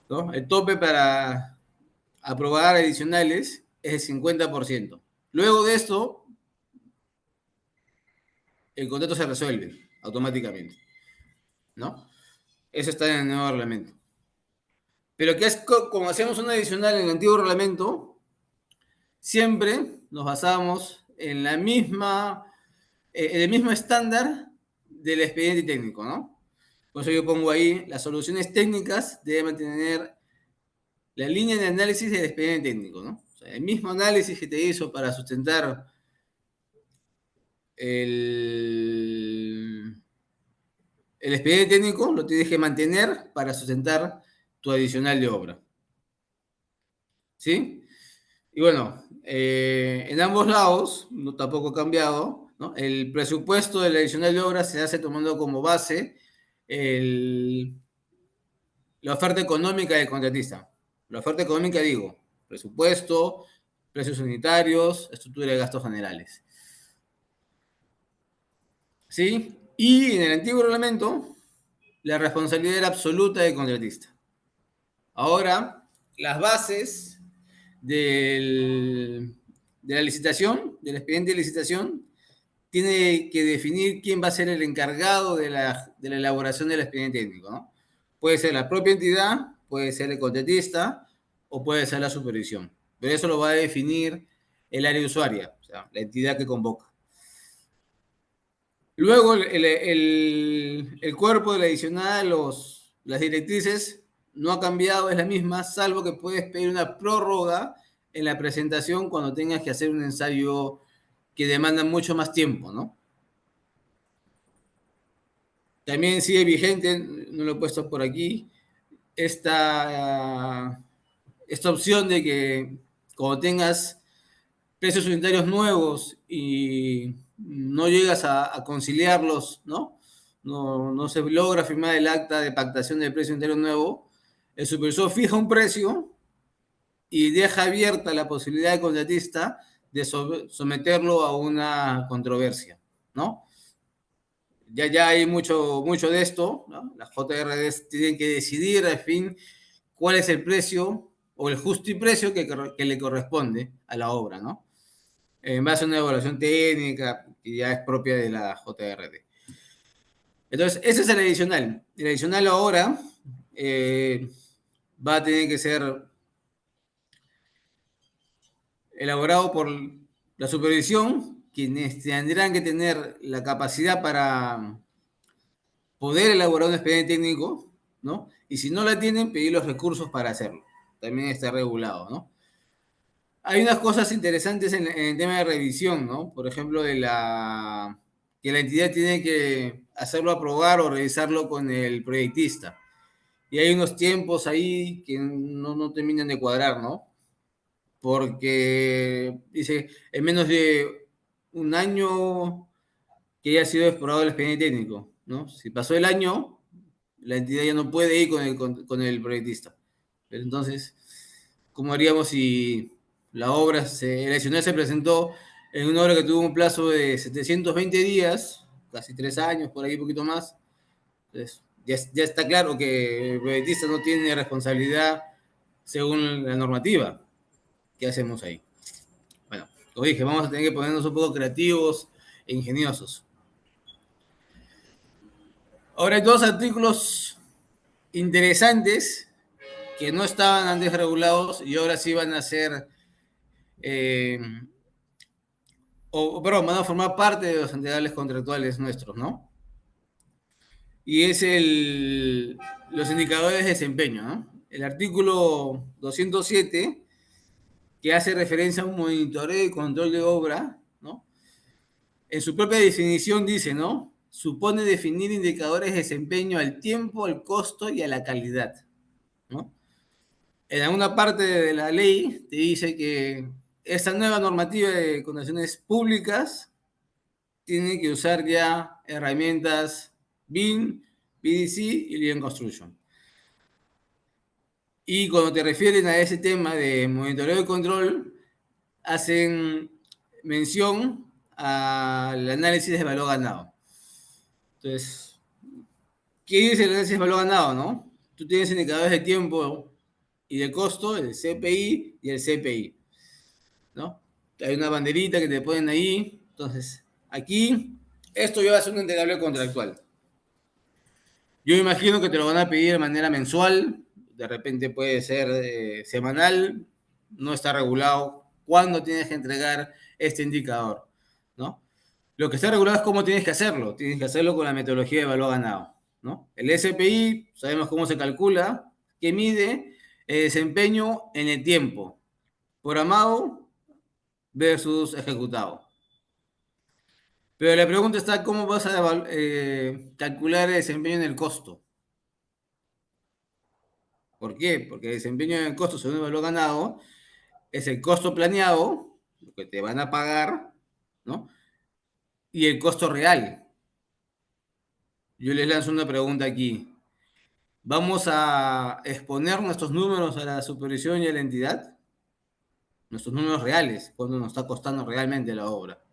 S2: ¿no? El tope para aprobar adicionales es el 50%. Luego de esto, el contrato se resuelve automáticamente, ¿no? Eso está en el nuevo reglamento. Pero que es como hacemos un adicional en el antiguo reglamento, siempre nos basamos en la misma, en el mismo estándar del expediente técnico, ¿no? Por eso yo pongo ahí, las soluciones técnicas deben mantener la línea de análisis del expediente técnico, ¿no? O sea, el mismo análisis que te hizo para sustentar el, el expediente técnico, lo tienes que mantener para sustentar tu adicional de obra, ¿sí? Y bueno, en ambos lados, no, tampoco ha cambiado, ¿no? El presupuesto de la adicional de obra se hace tomando como base el, la oferta económica del contratista. La oferta económica, digo, presupuesto, precios unitarios, estructura de gastos generales. ¿Sí? Y en el antiguo reglamento, la responsabilidad era absoluta del contratista. Ahora, las bases del, de la licitación, del expediente de licitación, tiene que definir quién va a ser el encargado de la elaboración del expediente técnico, ¿no? Puede ser la propia entidad, puede ser el contratista o puede ser la supervisión. Pero eso lo va a definir el área usuaria, o sea, la entidad que convoca. Luego, el cuerpo de la adicional, las directrices, no ha cambiado, es la misma, salvo que puedes pedir una prórroga en la presentación cuando tengas que hacer un ensayo que demanda mucho más tiempo, ¿no? También sigue vigente, no lo he puesto por aquí, esta, esta opción de que cuando tengas precios unitarios nuevos y no llegas a conciliarlos, ¿no? No se logra firmar el acta de pactación del precio unitario nuevo, el supervisor fija un precio y deja abierta la posibilidad del contratista de someterlo a una controversia, ¿no? Ya hay mucho de esto, ¿no? Las JRDs tienen que decidir al fin cuál es el precio o el justiprecio que le corresponde a la obra, ¿no? En base a una evaluación técnica que ya es propia de la JRD. Entonces, ese es el adicional. El adicional ahora va a tener que ser elaborado por la supervisión, quienes tendrán que tener la capacidad para poder elaborar un expediente técnico, ¿no? Y si no la tienen, pedir los recursos para hacerlo. También está regulado, ¿no? Hay unas cosas interesantes en el tema de revisión, ¿no? Por ejemplo, que la entidad tiene que hacerlo aprobar o revisarlo con el proyectista. Y hay unos tiempos ahí que no terminan de cuadrar, ¿no? Porque dice, en menos de un año que haya sido explorado el expediente técnico, ¿no? Si pasó el año, la entidad ya no puede ir con el proyectista. Pero entonces, ¿cómo haríamos si la obra, el adicional se presentó en una obra que tuvo un plazo de 720 días, casi 3 años, por ahí un poquito más? Entonces, ya está claro que el proyectista no tiene responsabilidad según la normativa. ¿Qué hacemos ahí? Bueno, como dije, vamos a tener que ponernos un poco creativos e ingeniosos. Ahora hay dos artículos interesantes que no estaban antes regulados y ahora sí van a ser, eh, perdón, van a formar parte de los entregables contractuales nuestros, ¿no? Y es los indicadores de desempeño, ¿no? El artículo 207, que hace referencia a un monitoreo y control de obra, ¿no? En su propia definición dice, ¿no? Supone definir indicadores de desempeño al tiempo, al costo y a la calidad, ¿no? en alguna parte de la ley te dice que esta nueva normativa de contrataciones públicas tiene que usar ya herramientas BIM, PDC y Lean Construction. Y cuando te refieren a ese tema de monitoreo y control, hacen mención al análisis de valor ganado. Entonces, ¿qué dice el análisis de valor ganado, no? Tú tienes indicadores de tiempo y de costo, el CPI y el CPI, ¿no? Hay una banderita que te ponen ahí. Entonces, aquí, esto ya va a ser un entregable contractual. Yo imagino que te lo van a pedir de manera mensual, de repente puede ser semanal, no está regulado cuándo tienes que entregar este indicador, ¿no? Lo que está regulado es cómo tienes que hacerlo con la metodología de valor ganado, ¿no? El SPI, sabemos cómo se calcula, que mide el desempeño en el tiempo, programado versus ejecutado. Pero la pregunta está, ¿cómo vas a calcular el desempeño en el costo? ¿Por qué? Porque el desempeño en el costo según el valor ganado es el costo planeado, lo que te van a pagar, ¿no? Y el costo real. Yo les lanzo una pregunta aquí. ¿Vamos a exponer nuestros números a la supervisión y a la entidad? Nuestros números reales, cuánto nos está costando realmente la obra.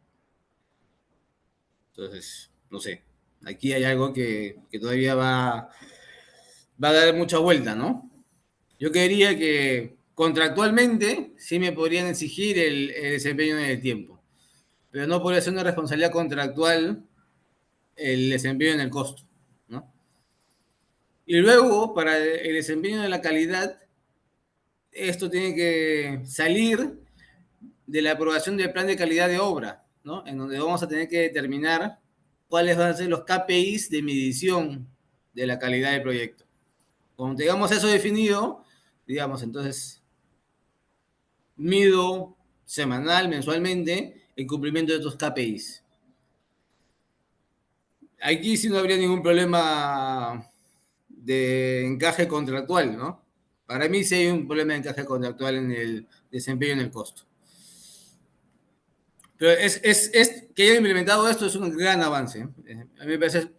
S2: Entonces, no sé. Aquí hay algo que todavía va a dar mucha vuelta, ¿no? Yo quería que contractualmente sí me podrían exigir el desempeño en el tiempo, pero no podría ser una responsabilidad contractual el desempeño en el costo, ¿no? Y luego, para el desempeño de la calidad, esto tiene que salir de la aprobación del plan de calidad de obra, ¿no? En donde vamos a tener que determinar cuáles van a ser los KPIs de medición de la calidad del proyecto. Cuando tengamos eso definido, digamos, entonces mido semanal, mensualmente, el cumplimiento de estos KPIs. Aquí sí no habría ningún problema de encaje contractual, ¿no? Para mí sí hay un problema de encaje contractual en el desempeño en el costo. Pero que hayan implementado esto es un gran avance. A mí me parece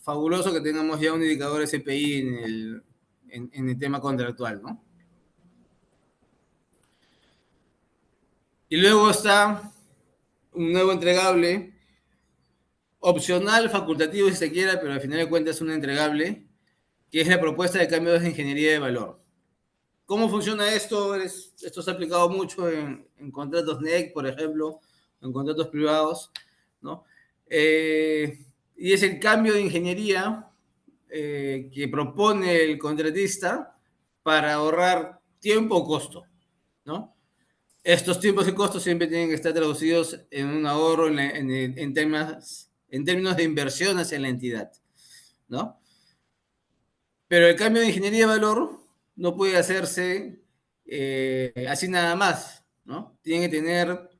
S2: fabuloso que tengamos ya un indicador SPI en el tema contractual, ¿no? Y luego está un nuevo entregable, opcional, facultativo si se quiera, pero al final de cuentas es un entregable, que es la propuesta de cambios de ingeniería de valor. ¿Cómo funciona esto? Esto se ha aplicado mucho en contratos NEC, por ejemplo, en contratos privados, ¿no? Y es el cambio de ingeniería que propone el contratista para ahorrar tiempo o costo, ¿no? Estos tiempos y costos siempre tienen que estar traducidos en un ahorro en términos de inversión hacia la entidad, ¿no? Pero el cambio de ingeniería de valor no puede hacerse así nada más, ¿no? Tiene que tener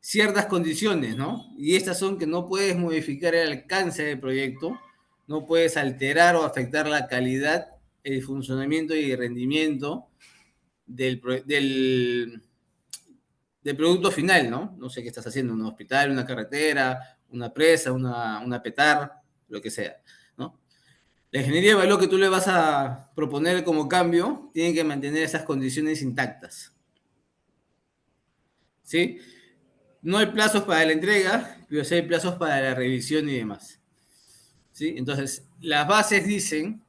S2: ciertas condiciones, ¿no? Y estas son que no puedes modificar el alcance del proyecto, no puedes alterar o afectar la calidad, el funcionamiento y el rendimiento del producto final, ¿no? No sé qué estás haciendo, un hospital, una carretera, una presa, una petar, lo que sea, ¿no? La ingeniería de valor que tú le vas a proponer como cambio tiene que mantener esas condiciones intactas, ¿sí? No hay plazos para la entrega, pero sí hay plazos para la revisión y demás, ¿sí? Entonces, las bases dicen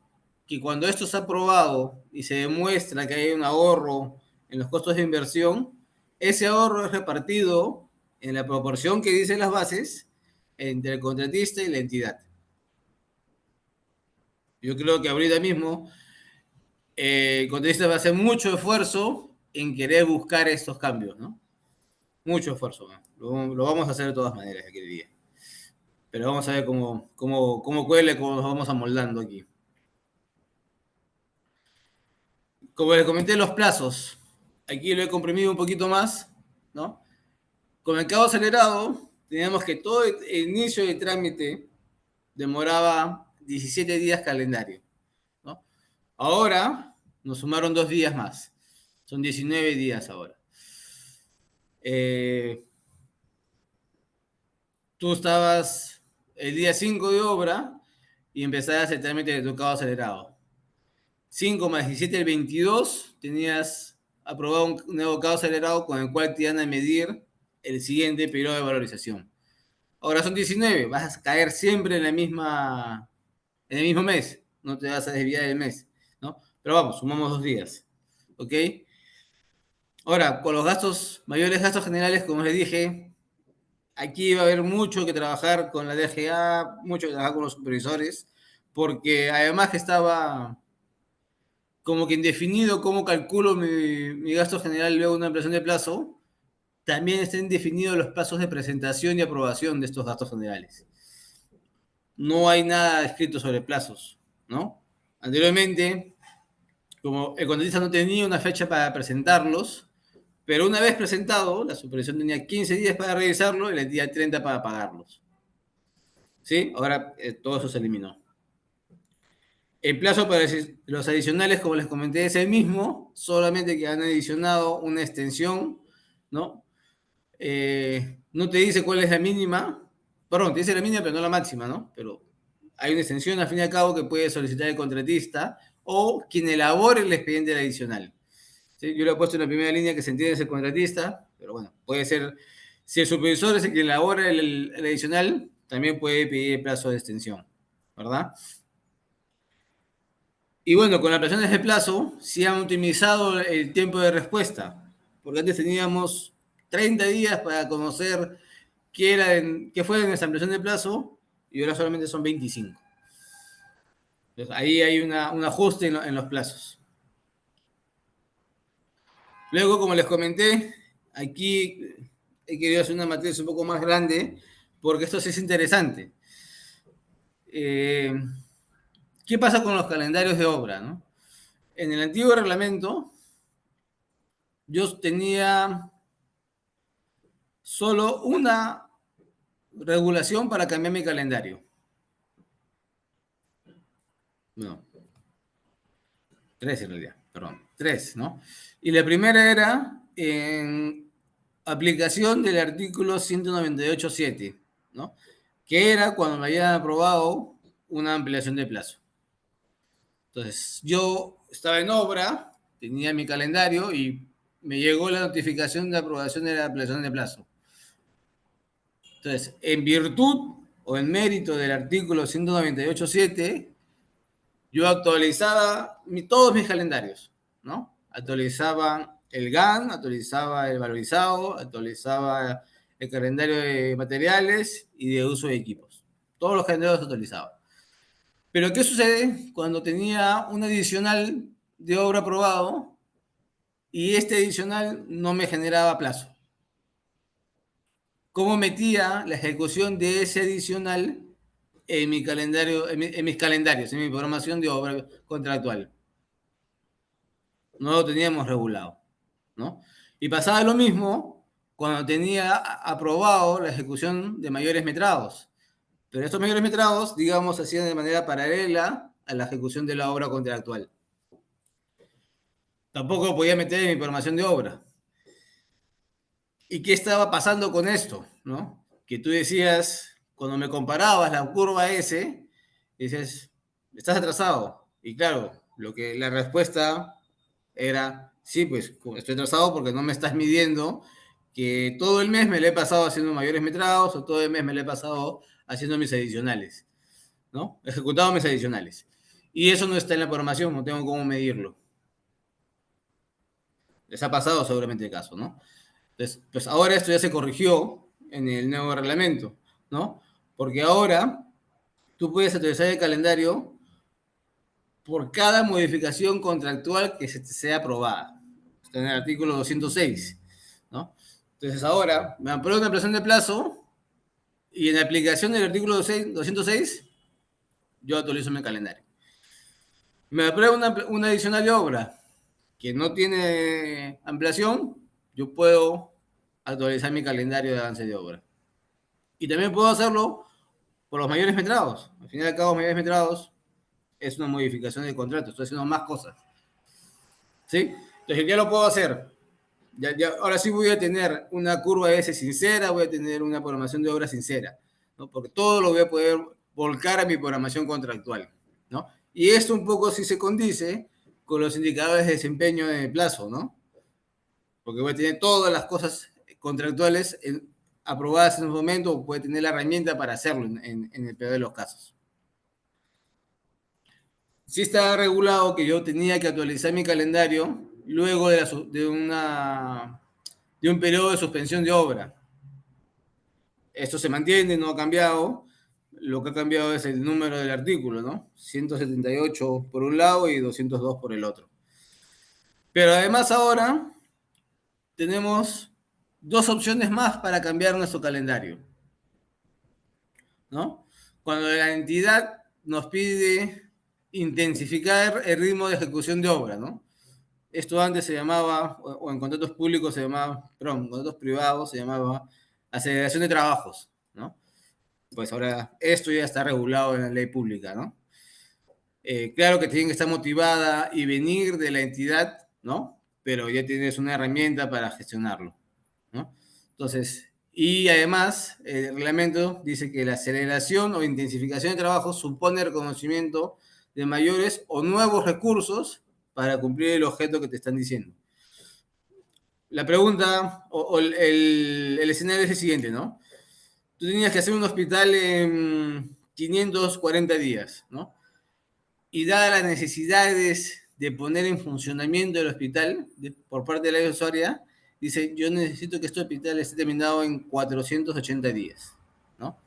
S2: que cuando esto está aprobado y se demuestra que hay un ahorro en los costos de inversión, ese ahorro es repartido en la proporción que dicen las bases entre el contratista y la entidad. Yo creo que ahorita mismo el contratista va a hacer mucho esfuerzo en querer buscar estos cambios, ¿no? Mucho esfuerzo, ¿no? Lo vamos a hacer de todas maneras aquel día. Pero vamos a ver cómo cuela, cómo nos vamos amoldando aquí. Como les comenté, los plazos. Aquí lo he comprimido un poquito más, ¿no? Con el mercado acelerado, teníamos que todo el inicio del trámite demoraba 17 días calendario, ¿no? Ahora nos sumaron 2 días más. Son 19 días ahora. Eh, Tú estabas el día 5 de obra y empezabas el trámite de tu cabo acelerado. 5 más 17, el 22, tenías aprobado un nuevo cabo acelerado con el cual te iban a medir el siguiente periodo de valorización. Ahora son 19, vas a caer siempre en el mismo mes, no te vas a desviar del mes, ¿no? Pero vamos, sumamos 2 días, ¿ok? Ahora, con los gastos, mayores gastos generales, como les dije, aquí va a haber mucho que trabajar con la DGA, mucho que trabajar con los supervisores, porque además que estaba como que indefinido cómo calculo mi gasto general luego de una ampliación de plazo, también están definidos los plazos de presentación y aprobación de estos gastos generales. No hay nada escrito sobre plazos, ¿no? Anteriormente, como el contratista no tenía una fecha para presentarlos, pero una vez presentado, la supervisión tenía 15 días para revisarlo y el día 30 para pagarlos. ¿Sí? Ahora todo eso se eliminó. El plazo para los adicionales, como les comenté, es el mismo, solamente que han adicionado una extensión, ¿no? No te dice cuál es la mínima, perdón, te dice la mínima, pero no la máxima, ¿no? Pero hay una extensión, al fin y al cabo, que puede solicitar el contratista o quien elabore el expediente adicional. ¿Sí? Yo le he puesto en la primera línea que se entiende es el contratista, pero bueno, puede ser, si el supervisor es el que elabora el adicional, también puede pedir el plazo de extensión, ¿verdad? Y bueno, con las ampliaciones de plazo, sí han optimizado el tiempo de respuesta, porque antes teníamos 30 días para conocer qué fue nuestra ampliación de plazo, y ahora solamente son 25. Entonces, ahí hay un ajuste en los plazos. Luego, como les comenté, aquí he querido hacer una matriz un poco más grande, porque esto sí es interesante. ¿Qué pasa con los calendarios de obra, no? En el antiguo reglamento, yo tenía solo una regulación para cambiar mi calendario. No, tres en realidad, perdón, tres, ¿no? Y la primera era en aplicación del artículo 198.7, ¿no? Que era cuando me habían aprobado una ampliación de plazo. Entonces, yo estaba en obra, tenía mi calendario y me llegó la notificación de aprobación de la ampliación de plazo. Entonces, en virtud o en mérito del artículo 198.7, yo actualizaba todos mis calendarios, ¿no? Actualizaba el GAN, actualizaba el valorizado, actualizaba el calendario de materiales y de uso de equipos. Todos los calendarios los actualizaba. Pero ¿qué sucede cuando tenía un adicional de obra aprobado y este adicional no me generaba plazo? ¿Cómo metía la ejecución de ese adicional en mi calendario, en mis calendarios, en mi programación de obra contractual? No lo teníamos regulado, ¿no? Y pasaba lo mismo cuando tenía aprobado la ejecución de mayores metrados. Pero estos mayores metrados, digamos, se hacían de manera paralela a la ejecución de la obra contractual. Tampoco podía meter en mi programación de obra. ¿Y qué estaba pasando con esto? ¿No? Que tú decías, cuando me comparabas la curva S, dices, estás atrasado. Y claro, la respuesta era, sí, pues estoy atrasado porque no me estás midiendo que todo el mes me lo he pasado haciendo mayores metrados o todo el mes me lo he pasado haciendo mis adicionales, ¿no? Ejecutado mis adicionales. Y eso no está en la programación, no tengo cómo medirlo. Les ha pasado seguramente el caso, ¿no? Entonces, pues ahora esto ya se corrigió en el nuevo reglamento, ¿no? Porque ahora tú puedes actualizar el calendario por cada modificación contractual que sea aprobada. Está en el artículo 206, ¿no? Entonces ahora me apruebo una ampliación de plazo y en la aplicación del artículo 206 yo actualizo mi calendario. Me apruebo una adicional de obra que no tiene ampliación, yo puedo actualizar mi calendario de avance de obra. Y también puedo hacerlo por los mayores metrados. Al fin y al cabo, mayores metrados es una modificación del contrato. Estoy haciendo más cosas. ¿Sí? Entonces ya lo puedo hacer. Ahora sí voy a tener una curva S sincera, voy a tener una programación de obra sincera, ¿no? Porque todo lo voy a poder volcar a mi programación contractual, ¿no? Y esto un poco sí se condice con los indicadores de desempeño de plazo, ¿no? Porque voy a tener todas las cosas contractuales aprobadas en un momento, o puede tener la herramienta para hacerlo en el peor de los casos. Sí está regulado que yo tenía que actualizar mi calendario luego de un periodo de suspensión de obra. Esto se mantiene, no ha cambiado. Lo que ha cambiado es el número del artículo, ¿no? 178 por un lado y 202 por el otro. Pero además ahora tenemos dos opciones más para cambiar nuestro calendario, ¿no? Cuando la entidad nos pide intensificar el ritmo de ejecución de obra, ¿no? Esto antes se llamaba, o en contratos públicos se llamaba, perdón, en contratos privados se llamaba aceleración de trabajos, ¿no? Pues ahora esto ya está regulado en la ley pública, ¿no? Claro que tiene que estar motivada y venir de la entidad, ¿no? Pero ya tienes una herramienta para gestionarlo, ¿no? Entonces, y además, el reglamento dice que la aceleración o intensificación de trabajo supone reconocimiento de mayores o nuevos recursos para cumplir el objeto que te están diciendo. La pregunta o el escenario es el siguiente, ¿no? Tú tenías que hacer un hospital en 540 días, ¿no? Y dadas las necesidades de poner en funcionamiento el hospital por parte de la usuaria, dice, yo necesito que este hospital esté terminado en 480 días, ¿no?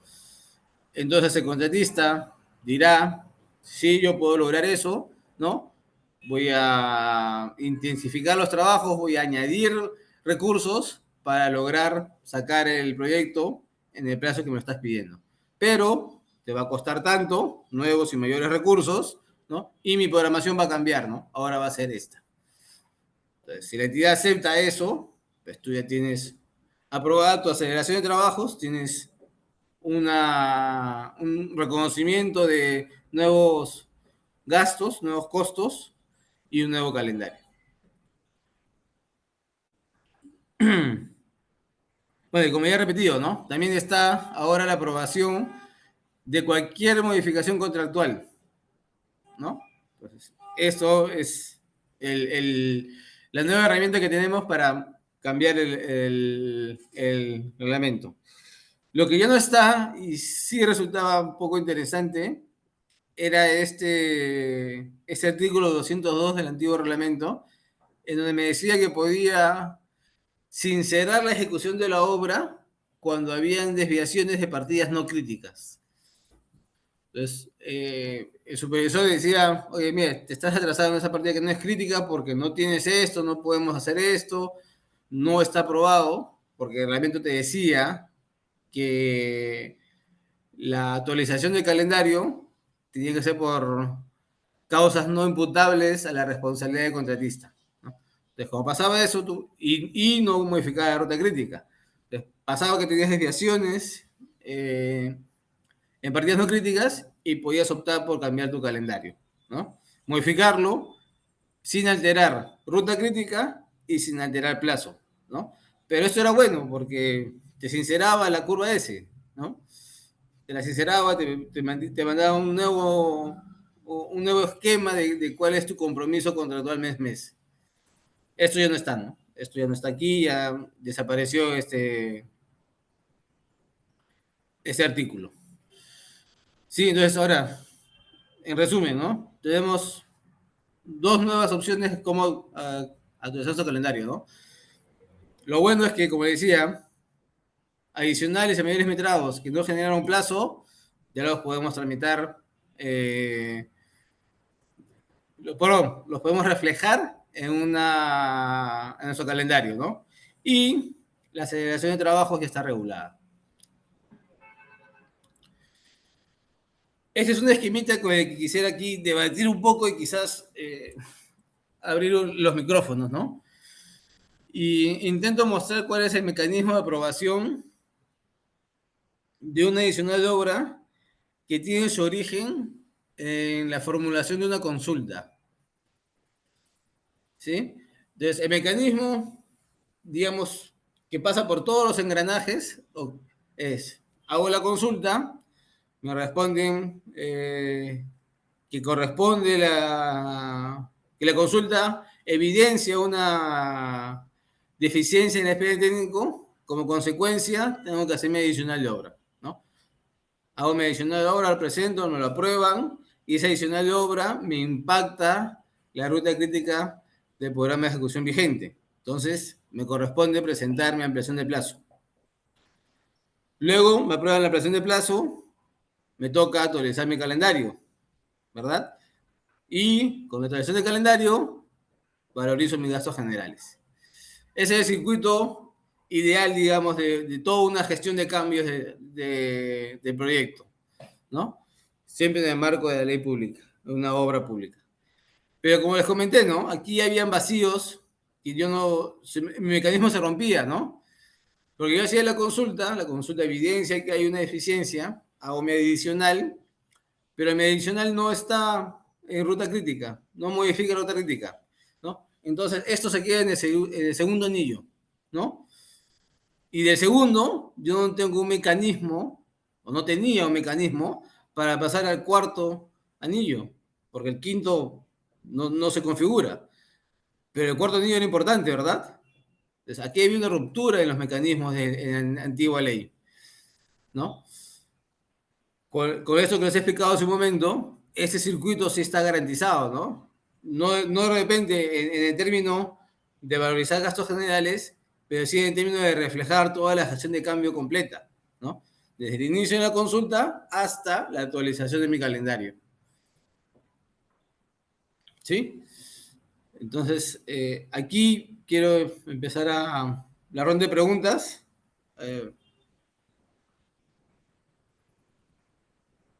S2: Entonces el contratista dirá, sí, yo puedo lograr eso, ¿no? Voy a intensificar los trabajos, voy a añadir recursos para lograr sacar el proyecto en el plazo que me lo estás pidiendo. Pero te va a costar tanto, nuevos y mayores recursos, ¿no? Y mi programación va a cambiar, ¿no? Ahora va a ser esta. Entonces, si la entidad acepta eso, pues tú ya tienes aprobada tu aceleración de trabajos, tienes un reconocimiento de nuevos gastos, nuevos costos y un nuevo calendario. Bueno, y como ya he repetido, ¿no? También está ahora la aprobación de cualquier modificación contractual, ¿no? Entonces, eso es la nueva herramienta que tenemos para cambiar el reglamento. Lo que ya no está, y sí resultaba un poco interesante, era este artículo 202 del antiguo reglamento, en donde me decía que podía sincerar la ejecución de la obra cuando habían desviaciones de partidas no críticas. Entonces, el supervisor decía, oye, mira, te estás atrasado en esa partida que no es crítica porque no tienes esto, no podemos hacer esto, no está aprobado, porque el reglamento te decía que la actualización del calendario tenía que ser por causas no imputables a la responsabilidad del contratista, ¿no? Entonces, como pasaba eso, y no modificaba la ruta crítica. Entonces, pasaba que tenías desviaciones en partidas no críticas y podías optar por cambiar tu calendario, ¿no? Modificarlo sin alterar ruta crítica y sin alterar plazo, ¿no? Pero esto era bueno porque te sinceraba la curva S, ¿no? Te la sinceraba, te mandaba un nuevo esquema de cuál es tu compromiso contractual mes. Esto ya no está, ¿no? Esto ya no está aquí, ya desapareció este artículo. Sí, entonces ahora, en resumen, ¿no? Tenemos dos nuevas opciones como actualizar su calendario, ¿no? Lo bueno es que, como decía, adicionales a mayores metrados que no generan un plazo, ya los podemos tramitar, perdón, los podemos reflejar en nuestro calendario, ¿no? Y la aceleración de trabajos ya está regulada. Este es una esquemita con el que quisiera aquí debatir un poco y quizás abrir los micrófonos, ¿no? Y intento mostrar cuál es el mecanismo de aprobación de una adicional de obra que tiene su origen en la formulación de una consulta, ¿sí? Entonces, el mecanismo, digamos, que pasa por todos los engranajes es, hago la consulta, me responden que la consulta evidencia una deficiencia en el expediente técnico, como consecuencia tengo que hacer mi adicional de obra, ¿no? Hago mi adicional de obra, lo presento, me lo aprueban, y esa adicional de obra me impacta la ruta crítica del programa de ejecución vigente. Entonces, me corresponde presentar mi ampliación de plazo. Luego, me aprueban la ampliación de plazo, me toca actualizar mi calendario, ¿verdad? Y con la actualización de calendario, valorizo mis gastos generales. Ese es el circuito ideal, digamos, de toda una gestión de cambios de proyecto, ¿no? Siempre en el marco de la ley pública, de una obra pública. Pero como les comenté, ¿no? Aquí habían vacíos y yo no, mi mecanismo se rompía, ¿no? Porque yo hacía la consulta evidencia que hay una deficiencia, hago mi adicional, pero mi adicional no está en ruta crítica, no modifica ruta crítica, ¿no? Entonces, esto se queda en el segundo anillo, ¿no? Y del segundo, yo no tengo un mecanismo, o no tenía un mecanismo, para pasar al cuarto anillo, porque el quinto no se configura. Pero el cuarto anillo era importante, ¿verdad? Entonces, aquí había una ruptura en los mecanismos en la antigua ley, ¿no? Con eso que les he explicado hace un momento, ese circuito sí está garantizado, ¿no? No de repente en el término de valorizar gastos generales, pero sí en el término de reflejar toda la gestión de cambio completa, ¿no? Desde el inicio de la consulta hasta la actualización de mi calendario, ¿sí? Entonces, aquí quiero empezar a la ronda de preguntas. Eh,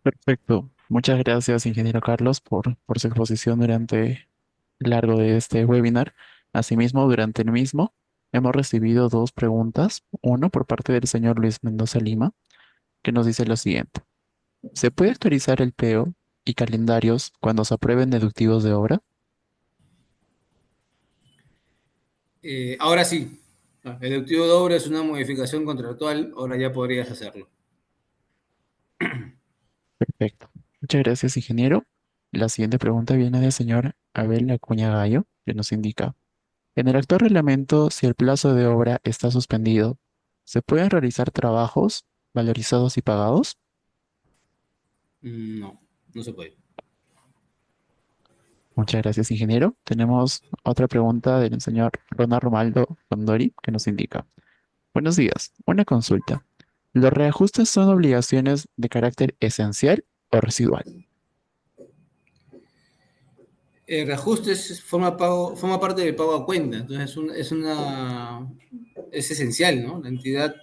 S1: Perfecto. Muchas gracias, ingeniero Carlos, por su exposición durante el largo de este webinar. Asimismo, durante el mismo, hemos recibido dos preguntas. Uno por parte del señor Luis Mendoza Lima, que nos dice lo siguiente. ¿Se puede actualizar el PO y calendarios cuando se aprueben deductivos de obra?
S2: Ahora sí, el deductivo de obra es una modificación contractual, ahora ya podrías hacerlo.
S1: Perfecto. Muchas gracias, ingeniero. La siguiente pregunta viene del señor Abel Acuña Gallo, que nos indica, en el actual reglamento, si el plazo de obra está suspendido, ¿se pueden realizar trabajos valorizados y pagados?
S2: No, no se puede.
S1: Muchas gracias, ingeniero. Tenemos otra pregunta del señor Ronald Romaldo Condori, que nos indica, buenos días, una consulta. ¿Los reajustes son obligaciones de carácter esencial o residual?
S2: El reajuste forma parte del pago a cuenta, entonces es esencial, ¿no? La entidad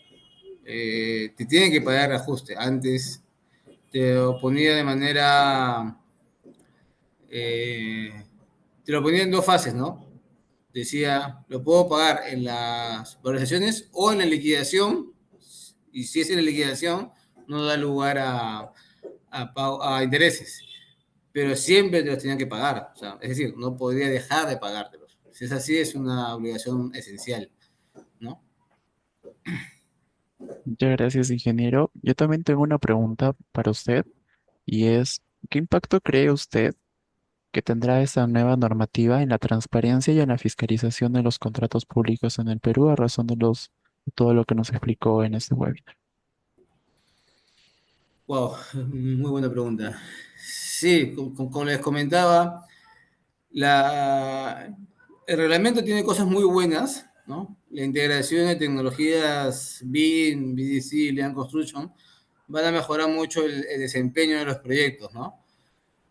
S2: te tiene que pagar reajuste. Antes te lo ponía de manera, eh, te lo ponía en dos fases, ¿no? Decía, lo puedo pagar en las valorizaciones o en la liquidación, y si es en la liquidación, no da lugar a intereses, pero siempre te los tenían que pagar, o sea, es decir, no podría dejar de pagártelos. Si es así, es una obligación esencial, ¿no?
S1: Muchas gracias, ingeniero. Yo también tengo una pregunta para usted y es, ¿qué impacto cree usted que tendrá esta nueva normativa en la transparencia y en la fiscalización de los contratos públicos en el Perú a razón de todo lo que nos explicó en este webinar?
S2: Wow, muy buena pregunta. Sí, como les comentaba, la, el reglamento tiene cosas muy buenas, ¿no? La integración de tecnologías BIM, BDC, Lean Construction, van a mejorar mucho el desempeño de los proyectos, ¿no?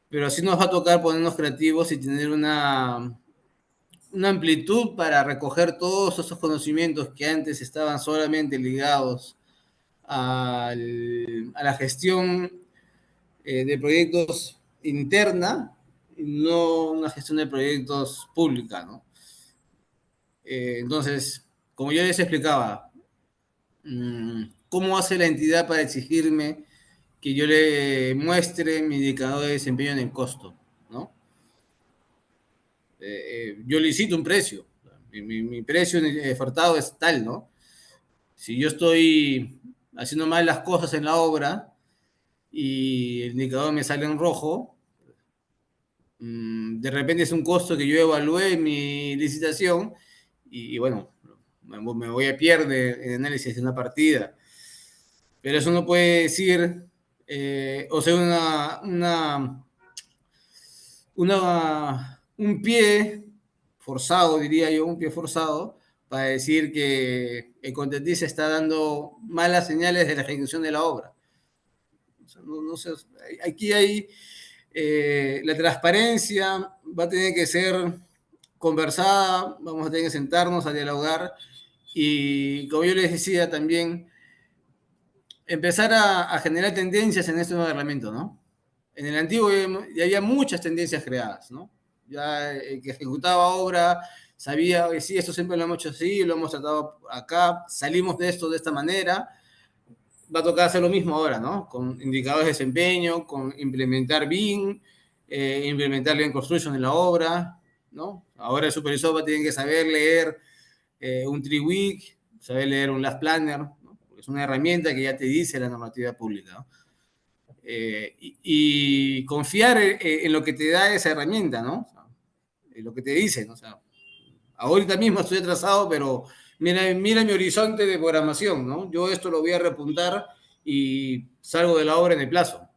S2: Pero sí nos va a tocar ponernos creativos y tener una amplitud para recoger todos esos conocimientos que antes estaban solamente ligados a la gestión de proyectos interna y no una gestión de proyectos pública, ¿no? Entonces, como yo les explicaba, ¿cómo hace la entidad para exigirme que yo le muestre mi indicador de desempeño en el costo, ¿no? Yo licito un precio. mi precio ofertado es tal, ¿no? Si yo estoy haciendo mal las cosas en la obra y el indicador me sale en rojo, de repente es un costo que yo evalué en mi licitación y bueno, me voy a pierde en análisis de una partida. Pero eso no puede decir, o sea, un pie forzado, diría yo, un pie forzado, para decir que el contratista está dando malas señales de la ejecución de la obra. O sea, no sé, aquí hay la transparencia, va a tener que ser conversada, vamos a tener que sentarnos a dialogar y, como yo les decía también, empezar a generar tendencias en este nuevo reglamento, ¿no? En el antiguo ya había muchas tendencias creadas, ¿no? Ya el que ejecutaba obra sabía que sí, esto siempre lo hemos hecho así, lo hemos tratado acá, salimos de esto de esta manera, va a tocar hacer lo mismo ahora, ¿no? Con indicadores de desempeño, con implementar BIM, implementar Lean Construction en la obra, ¿no? Ahora el supervisor va a tener que saber leer un TreeWeek, saber leer un Last Planner, ¿no? Porque es una herramienta que ya te dice la normativa pública, ¿no? Y confiar en lo que te da esa herramienta, ¿no? O sea, en lo que te dice, ¿no? O sea, ahorita mismo estoy atrasado, pero mira mi horizonte de programación, ¿no? Yo esto lo voy a repuntar y salgo de la obra en el plazo.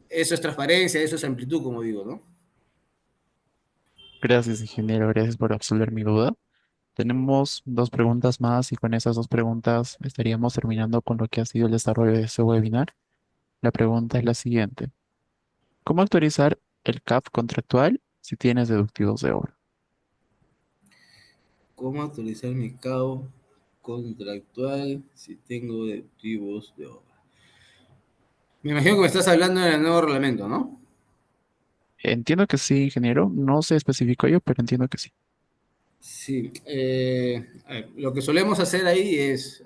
S2: Eso es transparencia, eso es amplitud, como digo, ¿no?
S1: Gracias, ingeniero. Gracias por absolver mi duda. Tenemos dos preguntas más y con esas dos preguntas estaríamos terminando con lo que ha sido el desarrollo de este webinar. La pregunta es la siguiente. ¿Cómo actualizar el CAP contractual si tienes deductivos de obra?
S2: ¿Cómo actualizar mi CAO contractual si tengo deductivos de obra? Me imagino que me estás hablando del nuevo reglamento, ¿no?
S1: Entiendo que sí, ingeniero. No se especificó yo, pero entiendo que sí.
S2: Sí. A ver, lo que solemos hacer ahí es,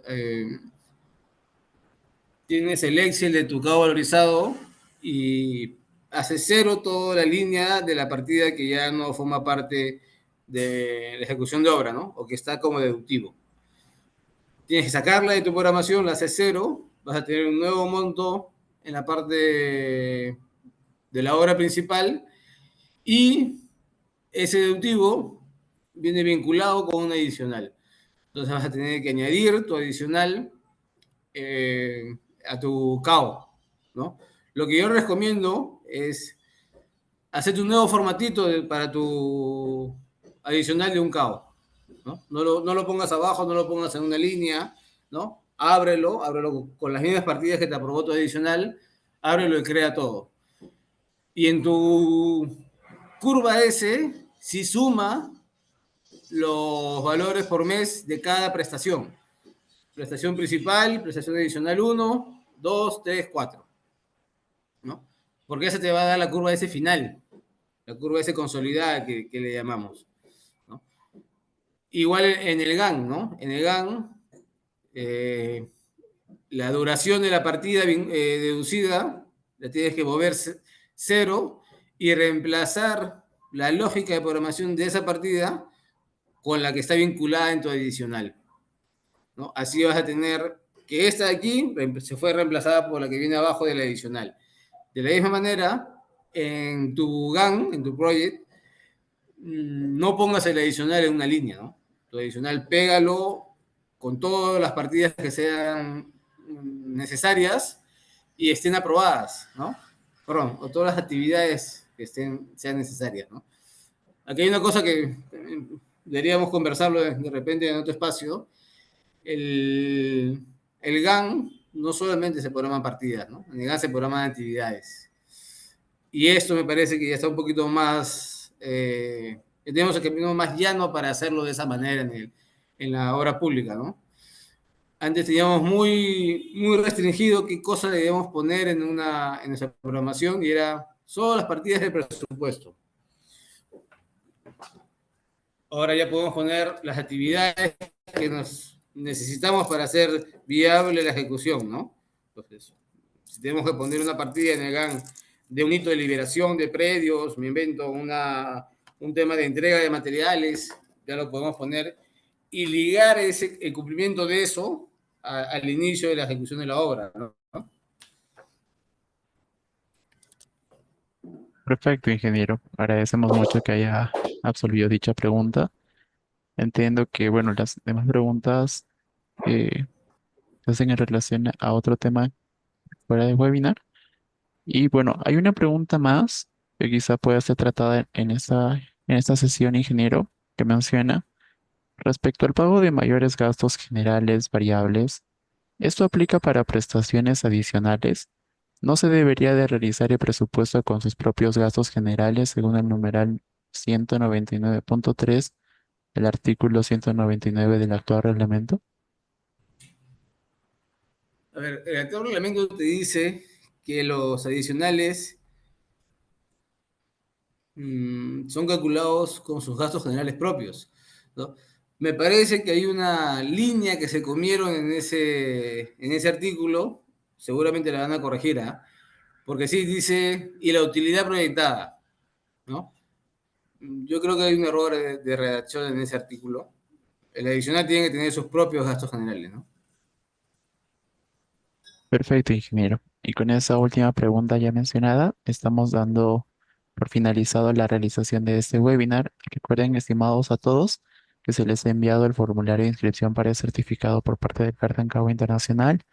S2: tienes el Excel de tu CAO valorizado y haces cero toda la línea de la partida que ya no forma parte de la ejecución de obra, ¿no? O que está como deductivo. Tienes que sacarla de tu programación, la haces cero, vas a tener un nuevo monto en la parte de la obra principal y ese deductivo viene vinculado con un adicional. Entonces vas a tener que añadir tu adicional a tu CAO, ¿no? Lo que yo recomiendo es hacerte un nuevo formatito para tu adicional de un CAO, ¿no? No lo pongas abajo, no lo pongas en una línea, ¿no? Ábrelo con las mismas partidas que te aprobó tu adicional, ábrelo y crea todo. Y en tu curva S, si suma los valores por mes de cada prestación. Prestación principal, prestación adicional 1, 2, 3, 4, ¿no? Porque esa te va a dar la curva S final, la curva S consolidada que le llamamos, ¿no? Igual en el GAN, ¿no? En el GAN, eh, la duración de la partida deducida la tienes que mover cero y reemplazar la lógica de programación de esa partida con la que está vinculada en tu adicional, ¿no? Así vas a tener que esta de aquí se fue reemplazada por la que viene abajo de la adicional. De la misma manera, en tu GAN, en tu project, no pongas el adicional en una línea, ¿no? Tu adicional pégalo con todas las partidas que sean necesarias y estén aprobadas, ¿no? Perdón, o todas las actividades que sean necesarias, ¿no? Aquí hay una cosa que deberíamos conversarlo de repente en otro espacio. El GAN no solamente se programan partidas, ¿no? En el GAN se programan actividades. Y esto me parece que ya está un poquito más, tenemos el camino más llano para hacerlo de esa manera en la obra pública, ¿no? Antes teníamos muy restringido qué cosas debíamos poner en nuestra programación y era solo las partidas de presupuesto. Ahora ya podemos poner las actividades que nos necesitamos para hacer viable la ejecución, ¿no? Entonces, si tenemos que poner una partida en el GAN de un hito de liberación de predios, me invento un tema de entrega de materiales, ya lo podemos poner, y ligar el cumplimiento de eso al inicio de la ejecución de la obra, ¿no?
S1: Perfecto, ingeniero. Agradecemos mucho que haya absolvido dicha pregunta. Entiendo que, bueno, las demás preguntas se hacen en relación a otro tema fuera del webinar. Y bueno, hay una pregunta más que quizá pueda ser tratada en esta sesión, ingeniero, que menciona respecto al pago de mayores gastos generales variables. ¿Esto aplica para prestaciones adicionales? ¿No se debería de realizar el presupuesto con sus propios gastos generales según el numeral 199.3 del artículo 199 del actual reglamento?
S2: A ver, el actual reglamento te dice que los adicionales son calculados con sus gastos generales propios, ¿no? Me parece que hay una línea que se comieron en ese artículo, seguramente la van a corregir, ¿ah? Porque sí dice, y la utilidad proyectada, ¿no? Yo creo que hay un error de redacción en ese artículo. El adicional tiene que tener sus propios gastos generales, ¿no?
S1: Perfecto, ingeniero. Y con esa última pregunta ya mencionada, estamos dando por finalizado la realización de este webinar. Recuerden, estimados a todos, que se les ha enviado el formulario de inscripción para el certificado por parte del Cartancagua Internacional.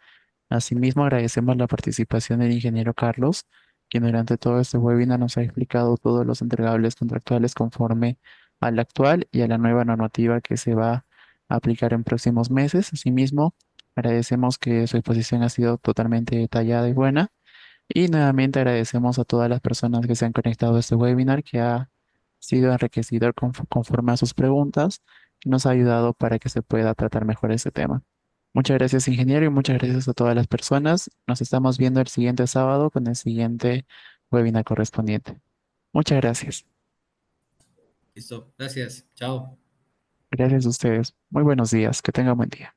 S1: Asimismo, agradecemos la participación del ingeniero Carlos, quien durante todo este webinar nos ha explicado todos los entregables contractuales conforme a la actual y a la nueva normativa que se va a aplicar en próximos meses. Asimismo, agradecemos que su exposición ha sido totalmente detallada y buena. Y nuevamente agradecemos a todas las personas que se han conectado a este webinar, que ha sido enriquecedor conforme a sus preguntas y nos ha ayudado para que se pueda tratar mejor este tema. Muchas gracias, ingeniero, y muchas gracias a todas las personas. Nos estamos viendo el siguiente sábado con el siguiente webinar correspondiente. Muchas gracias.
S2: Listo, gracias, chao.
S1: Gracias a ustedes. Muy buenos días. Que tengan buen día.